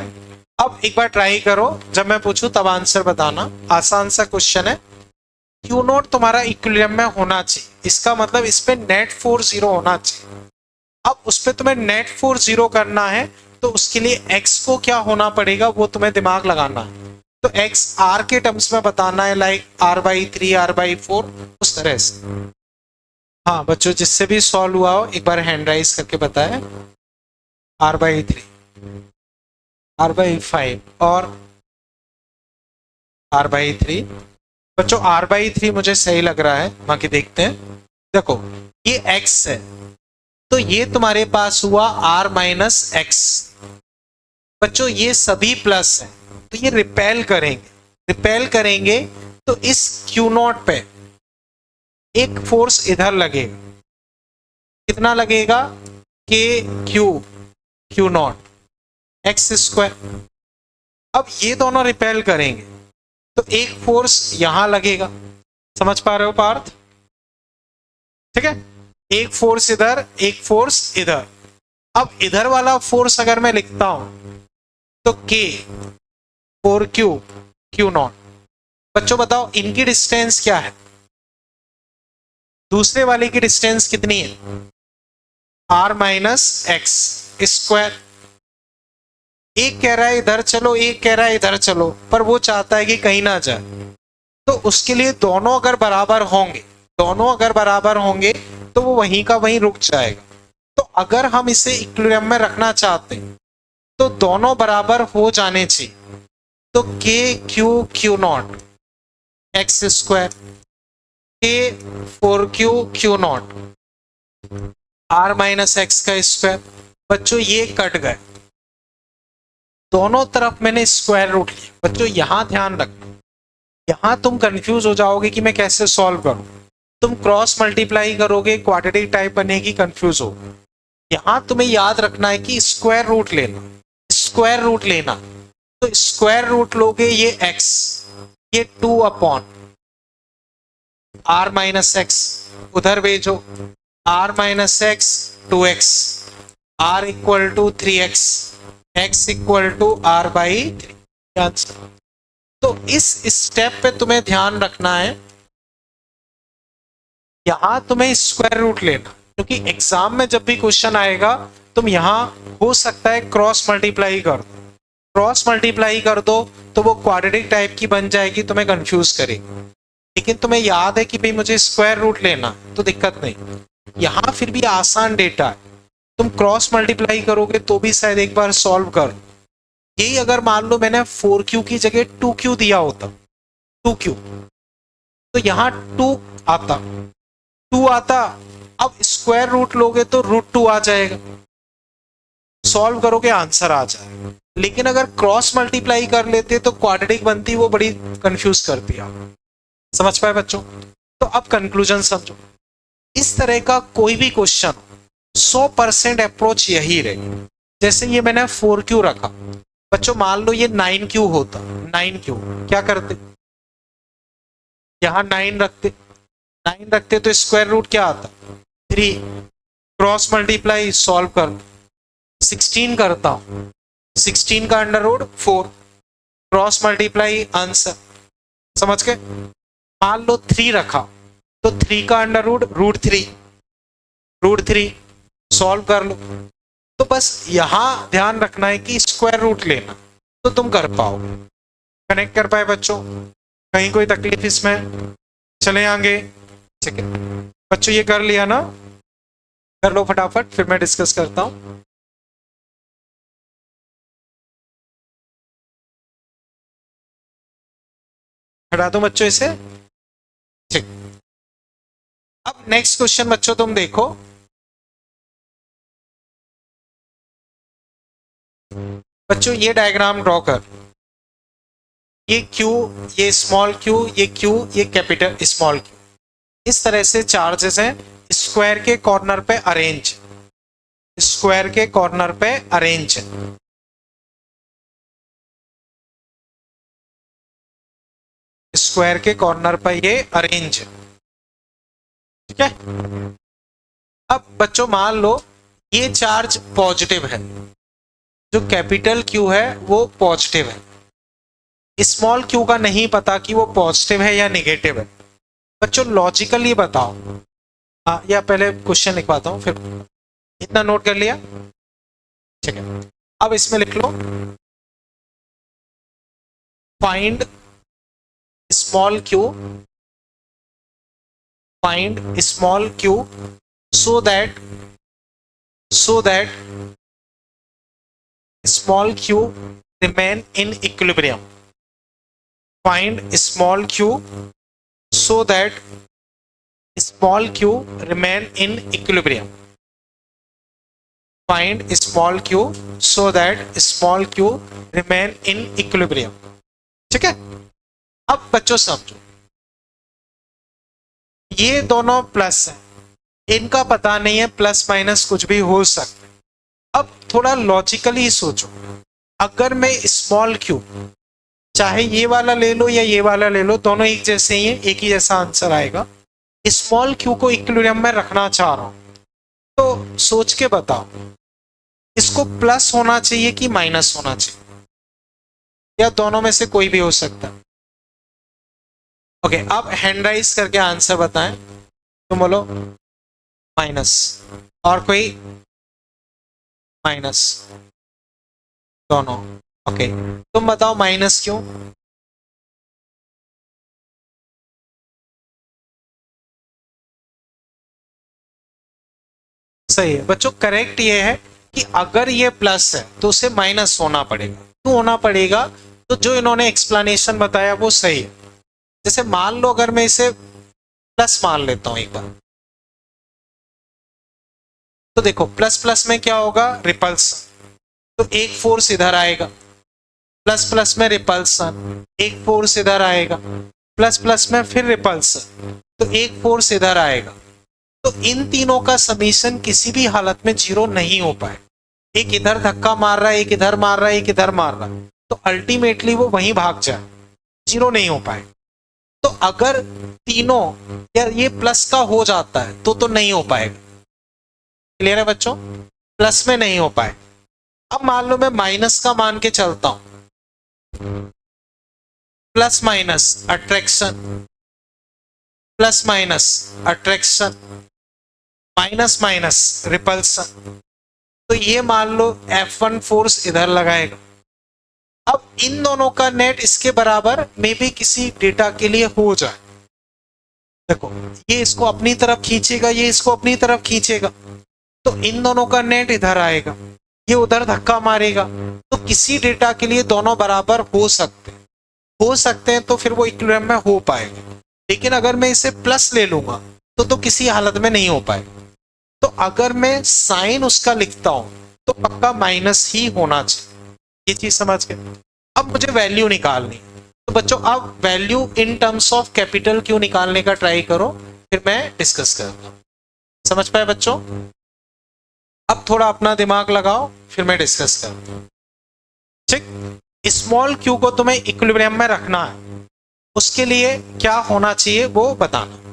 अब एक बार ट्राई करो, जब मैं पूछूं तब आंसर बताना। आसान सा क्वेश्चन है। क्यू नॉट तुम्हारा इक्विलिब्रियम में होना चाहिए, इसका मतलब इस पे नेट फोर्स 0 होना चाहिए। अब उस पे तुम्हें नेट फोर्स 0 करना है, तो उसके लिए एक्स को क्या होना पड़ेगा वो तुम्हें दिमाग लगाना है। तो एक्स आर के टर्म्स में बताना है, लाइक r/3 r/4, उस तरह से। हाँ बच्चों, जिससे भी सॉल्व हुआ हो एक बार हैंड राइज करके बताएं। r/3, r/5 और r/3। बच्चों r/3 मुझे सही लग रहा है, बाकी देखते हैं। देखो ये x है, तो ये तुम्हारे पास हुआ r-x। बच्चों ये सभी प्लस है, तो ये रिपेल करेंगे। रिपेल करेंगे तो इस Q नॉट पे एक फोर्स इधर लगेगा। कितना लगेगा? Q not x square. अब ये दोनों रिपेल करेंगे तो एक फोर्स यहां लगेगा। समझ पा रहे हो पार्थ? ठीक है, एक फोर्स इधर, एक फोर्स इधर। अब इधर वाला फोर्स अगर मैं लिखता हूं तो K 4Q नॉट। बच्चों बताओ इनकी डिस्टेंस क्या है? दूसरे वाले की डिस्टेंस कितनी है? r-x square. एक कह रहा है इधर चलो, एक कह रहा है इधर चलो, पर वो चाहता है कि कहीं ना जाए। तो उसके लिए दोनों अगर बराबर होंगे, दोनों अगर बराबर होंगे तो वो वहीं का वहीं रुक जाएगा। तो अगर हम इसे इक्विलिब्रियम में रखना चाहते हैं तो दोनों बराबर हो जाने चाहिए। तो Q not x square, K 4Q not r-x का स्क्वायर। बच्चों ये कट गए, दोनों तरफ मैंने स्क्वायर रूट लिया। बच्चों यहां ध्यान रखना, यहां तुम कंफ्यूज हो जाओगे कि मैं कैसे सॉल्व करूं। तुम क्रॉस मल्टीप्लाई करोगे, क्वाड्रेटिक टाइप बनेगी, कंफ्यूज हो। यहां तुम्हें याद रखना है कि स्क्वायर रूट लेना, स्क्वायर रूट लेना। तो स्क्वायर रूट लोगे, ये x, ये 2 अपॉन r-x उधर भेजो, r-x 2x, r equal to 3x, x equal to r/3 answer. तो इस स्टेप पे तुम्हें ध्यान रखना है, यहां तुम्हें स्क्वायर रूट लेना, क्योंकि एग्जाम में जब भी क्वेश्चन आएगा तुम यहां हो सकता है क्रॉस मल्टीप्लाई कर दो। क्रॉस मल्टीप्लाई कर दो तो वो क्वाड्रेटिक टाइप की बन जाएगी, तुम्हें कंफ्यूज करेगी। लेकिन तुम्हें याद है कि भाई मुझे स्क्वायर रूट लेना, तो दिक्कत नहीं। यहां फिर भी आसान डेटा है, तुम क्रॉस मल्टीप्लाई करोगे तो भी शायद एक बार सॉल्व कर। यही अगर मान लो मैंने 4Q की जगह 2Q दिया होता, 2Q, तो यहां 2 आता, 2 आता। अब स्क्वायर रूट लोगे तो √2 आ जाएगा, सॉल्व करोगे आंसर आ जाएगा। लेकिन अगर क्रॉस मल्टीप्लाई कर लेते तो क्वाड्रेटिक बनती, वो बड़ी कंफ्यूज करती आप। समझ पाए बच्चों? तो अब कंक्लूजन समझो। इस तरह का कोई भी क्वेश्चन 100% अप्रोच यही रहे। जैसे ये मैंने 4Q रखा, बच्चों मान लो ये 9Q होता, 9Q क्या करते? यहां 9 रखते, 9 रखते तो स्क्वायर रूट क्या आता? 3। क्रॉस मल्टीप्लाई सॉल्व कर, 16 करता हूं, 16 का √4, क्रॉस मल्टीप्लाई आंसर। समझ गए? मान लो 3 रखा तो 3 का √3 सॉल्व कर लो। तो बस यहां ध्यान रखना है कि स्क्वायर रूट लेना, तो तुम कर पाओ। कनेक्ट कर पाए बच्चों? कहीं कोई तकलीफ इसमें? चले आगे। ठीक है बच्चों, ये कर लिया ना? कर लो फटाफट, फिर मैं डिस्कस करता हूं। हटा दो बच्चों इसे। ठीक, अब नेक्स्ट क्वेश्चन बच्चों तुम देखो। बच्चों ये डायग्राम ड्रॉ कर, ये Q, ये स्मॉल q, ये Q, ये कैपिटल स्मॉल q। इस तरह से चार्जेस हैं, स्क्वायर के कॉर्नर पे अरेंज, स्क्वायर के कॉर्नर पे अरेंज है। स्क्वायर के कॉर्नर पर ये अरेंज है। ठीक है, अब बच्चों मान लो ये चार्ज पॉजिटिव है, जो कैपिटल क्यू है वो पॉजिटिव है, स्मॉल क्यू का नहीं पता कि वो पॉजिटिव है या निगेटिव है। बच्चों लॉजिकली बताओ। हाँ, या पहले क्वेश्चन लिखवाता हूँ, फिर इतना नोट कर लिया, ठीक है। अब इसमें लिख लो, find small Q, find small Q so that small q remain in equilibrium. Find small q so that small q remain in equilibrium. Find small q so that small q remain in equilibrium. ठीक है। अब बच्चों समझो, ये दोनों plus है, इनका पता नहीं है, प्लस माइनस कुछ भी हो सकता है। अब थोड़ा लॉजिकली सोचो, अगर मैं स्मॉल क्यू, चाहे ये वाला ले लो या ये वाला ले लो, दोनों एक जैसे ही हैं, एक ही जैसा आंसर आएगा। स्मॉल क्यू को इक्विलिब्रियम में रखना चाह रहा हूं, तो सोच के बताओ, इसको प्लस होना चाहिए कि माइनस होना चाहिए, या दोनों में से कोई भी हो सकता है। ओके, अब हैंड राइज करके आंसर बताएं। तुम बोलो माइनस, और कोई माइनस, दोनों। ओके, तुम बताओ माइनस क्यों? सही है बच्चों, करेक्ट ये है कि अगर ये प्लस है तो उसे माइनस होना पड़ेगा। क्यों होना पड़ेगा? तो जो इन्होंने एक्सप्लेनेशन बताया वो सही है। जैसे मान लो अगर मैं इसे प्लस मान लेता हूं एक बार, तो देखो प्लस प्लस में क्या होगा, रिपल्सन, तो एक फोर्स इधर आएगा, प्लस प्लस में रिपल्सन, एक फोर्स इधर आएगा, प्लस प्लस में फिर रिपल्सन, तो एक फोर्स इधर आएगा। तो इन तीनों का समीशन किसी भी हालत में जीरो नहीं हो पाए। एक इधर धक्का मार रहा है, एक इधर मार रहा है, एक इधर मार रहा है, तो अल्टीमेटली वो वहीं भाग जाए, जीरो नहीं हो पाए। तो अगर तीनों या ये प्लस का हो जाता है तो नहीं हो पाएगा। क्लियर है बच्चों? प्लस में नहीं हो पाए। अब मान लो मैं माइनस का मान के चलता हूं, plus minus attraction, plus minus attraction, minus minus repulsion, तो ये मान लो F1 फोर्स इधर लगाएगा। अब इन दोनों का नेट इसके बराबर में भी किसी डेटा के लिए हो जाए, देखो ये इसको अपनी तरफ खींचेगा, ये इसको अपनी तरफ खींचेगा, तो इन दोनों का नेट इधर आएगा, ये उधर धक्का मारेगा, तो किसी डेटा के लिए दोनों बराबर हो सकते हैं, तो फिर वो इक्विलिब्रियम में हो पाएगा। लेकिन अगर मैं इसे प्लस ले लूंगा तो किसी हालत में नहीं हो पाएगा। तो अगर मैं साइन उसका लिखता हूं तो पक्का माइनस ही होना चाहिए। ये चीज समझ गए? अब मुझे वैल्यू निकालनी, तो बच्चों अब value in terms of capital Q निकालने का ट्राई करो, फिर मैं डिस्कस करता हूं। समझ पाए बच्चों? अब थोड़ा अपना दिमाग लगाओ, फिर मैं डिस्कस करता हूं। ठीक, स्मॉल क्यू को तुम्हें इक्विलिब्रियम में रखना है, उसके लिए क्या होना चाहिए वो बताना।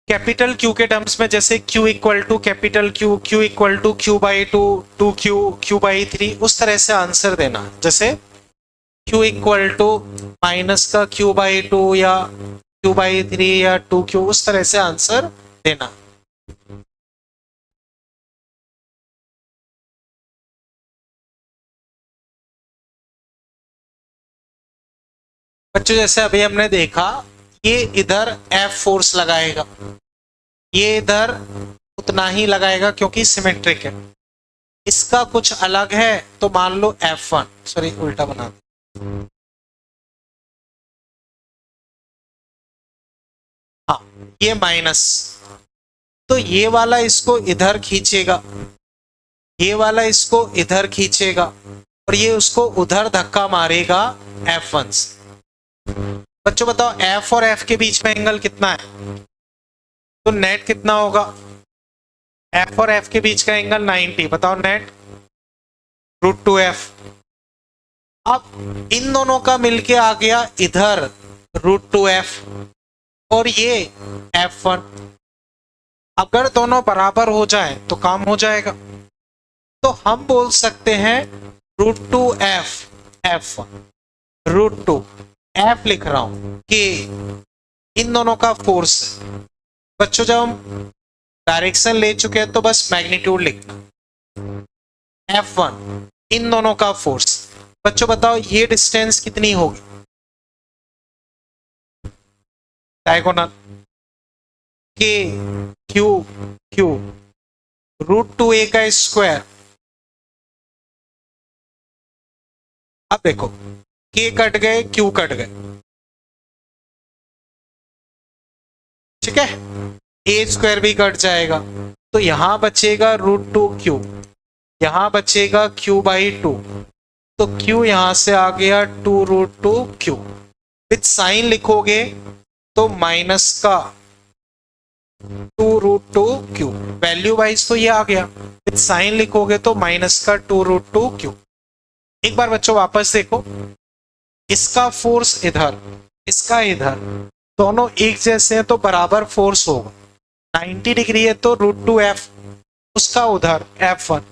कैपिटल क्यू के टर्म्स में जैसे Q equal to capital Q, Q equal to Q/2, 2Q, Q/3, उस तरह से आंसर देना। जैसे Q इक्वल टू माइनस का Q/2 या Q/3 या 2Q, उस तरह से आंसर देना। बच्चों जैसे अभी हमने देखा, ये इधर F फोर्स लगाएगा, ये इधर उतना ही लगाएगा क्योंकि सिमेट्रिक है। इसका कुछ अलग है तो मान लो F1, सॉरी उल्टा बना दो, हाँ ये माइनस, तो ये वाला इसको इधर खींचेगा, ये वाला इसको इधर खींचेगा, और ये उसको उधर धक्का मारेगा F1 से। बच्चों बताओ F और F के बीच में एंगल कितना है? तो नेट कितना होगा? F और F के बीच का एंगल 90, बताओ नेट √2F। अब इन दोनों का मिलके आ गया इधर √2F, और ये F1। अगर दोनों बराबर हो जाए तो काम हो जाएगा। तो हम बोल सकते हैं √2f √2 f लिख रहा हूं कि इन दोनों का फोर्स। बच्चों जब हम डायरेक्शन ले चुके हैं तो बस मैग्नीट्यूड लिखना, F1 इन दोनों का फोर्स। बच्चों बताओ ये डिस्टेंस कितनी होगी? डायगोनल के क्यू क्यू √2a का स्क्वायर। अब देखो के कट गए, क्यू कट गए, ठीक है, ए स्क्वायर भी कट जाएगा, तो यहां बचेगा √2q, यहां बचेगा q/2, तो q यहां से आ गया 2√2q। विथ साइन लिखोगे तो माइनस का 2√2q, वैल्यू वाइज तो ये आ गया, विथ साइन लिखोगे तो माइनस का 2√2q। एक बार बच्चों वापस देखो, इसका फोर्स इधर, इसका इधर, दोनों एक जैसे हैं तो बराबर फोर्स होगा। 90 डिग्री है तो √2f, उसका उधर f1,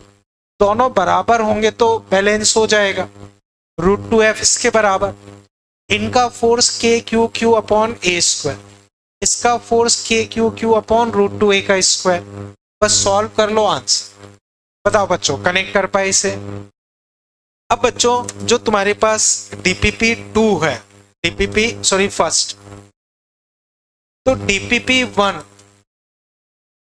दोनों बराबर होंगे तो बैलेंस हो जाएगा। √2f इसके बराबर, इनका फोर्स के क्यू क्यू अपॉन ए स्क्वायर, इसका फोर्स के क्यू क्यू अपॉन √2a का स्क्वायर। बस सॉल्व कर लो आंसर। बताओ बच्चों कनेक्ट कर पाए इसे? अब बच्चों जो तुम्हारे पास DPP 2 है, फर्स्ट, तो DPP 1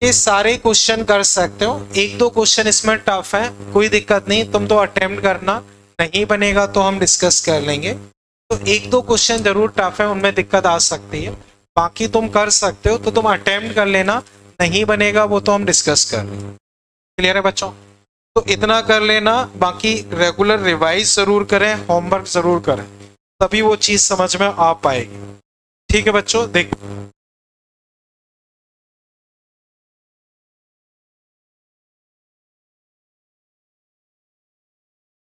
ये सारे क्वेश्चन कर सकते हो। एक दो क्वेश्चन इसमें टफ है, कोई दिक्कत नहीं, तुम तो अटेम्प्ट करना, नहीं बनेगा तो हम डिस्कस कर लेंगे। तो एक दो क्वेश्चन जरूर टफ है, उनमें दिक्कत आ सकती है, बाकी तुम कर सकते हो, तो तुम अटेम्प्ट कर लेना, नहीं बनेगा वो तो हम डिस्कस कर लेंगे। क्लियर है बच्चों? तो इतना कर लेना, बाकी रेगुलर रिवाइज जरूर करें, होमवर्क जरूर करें, तभी वो चीज समझ में आ पाएगी। ठीक है बच्चों, देखो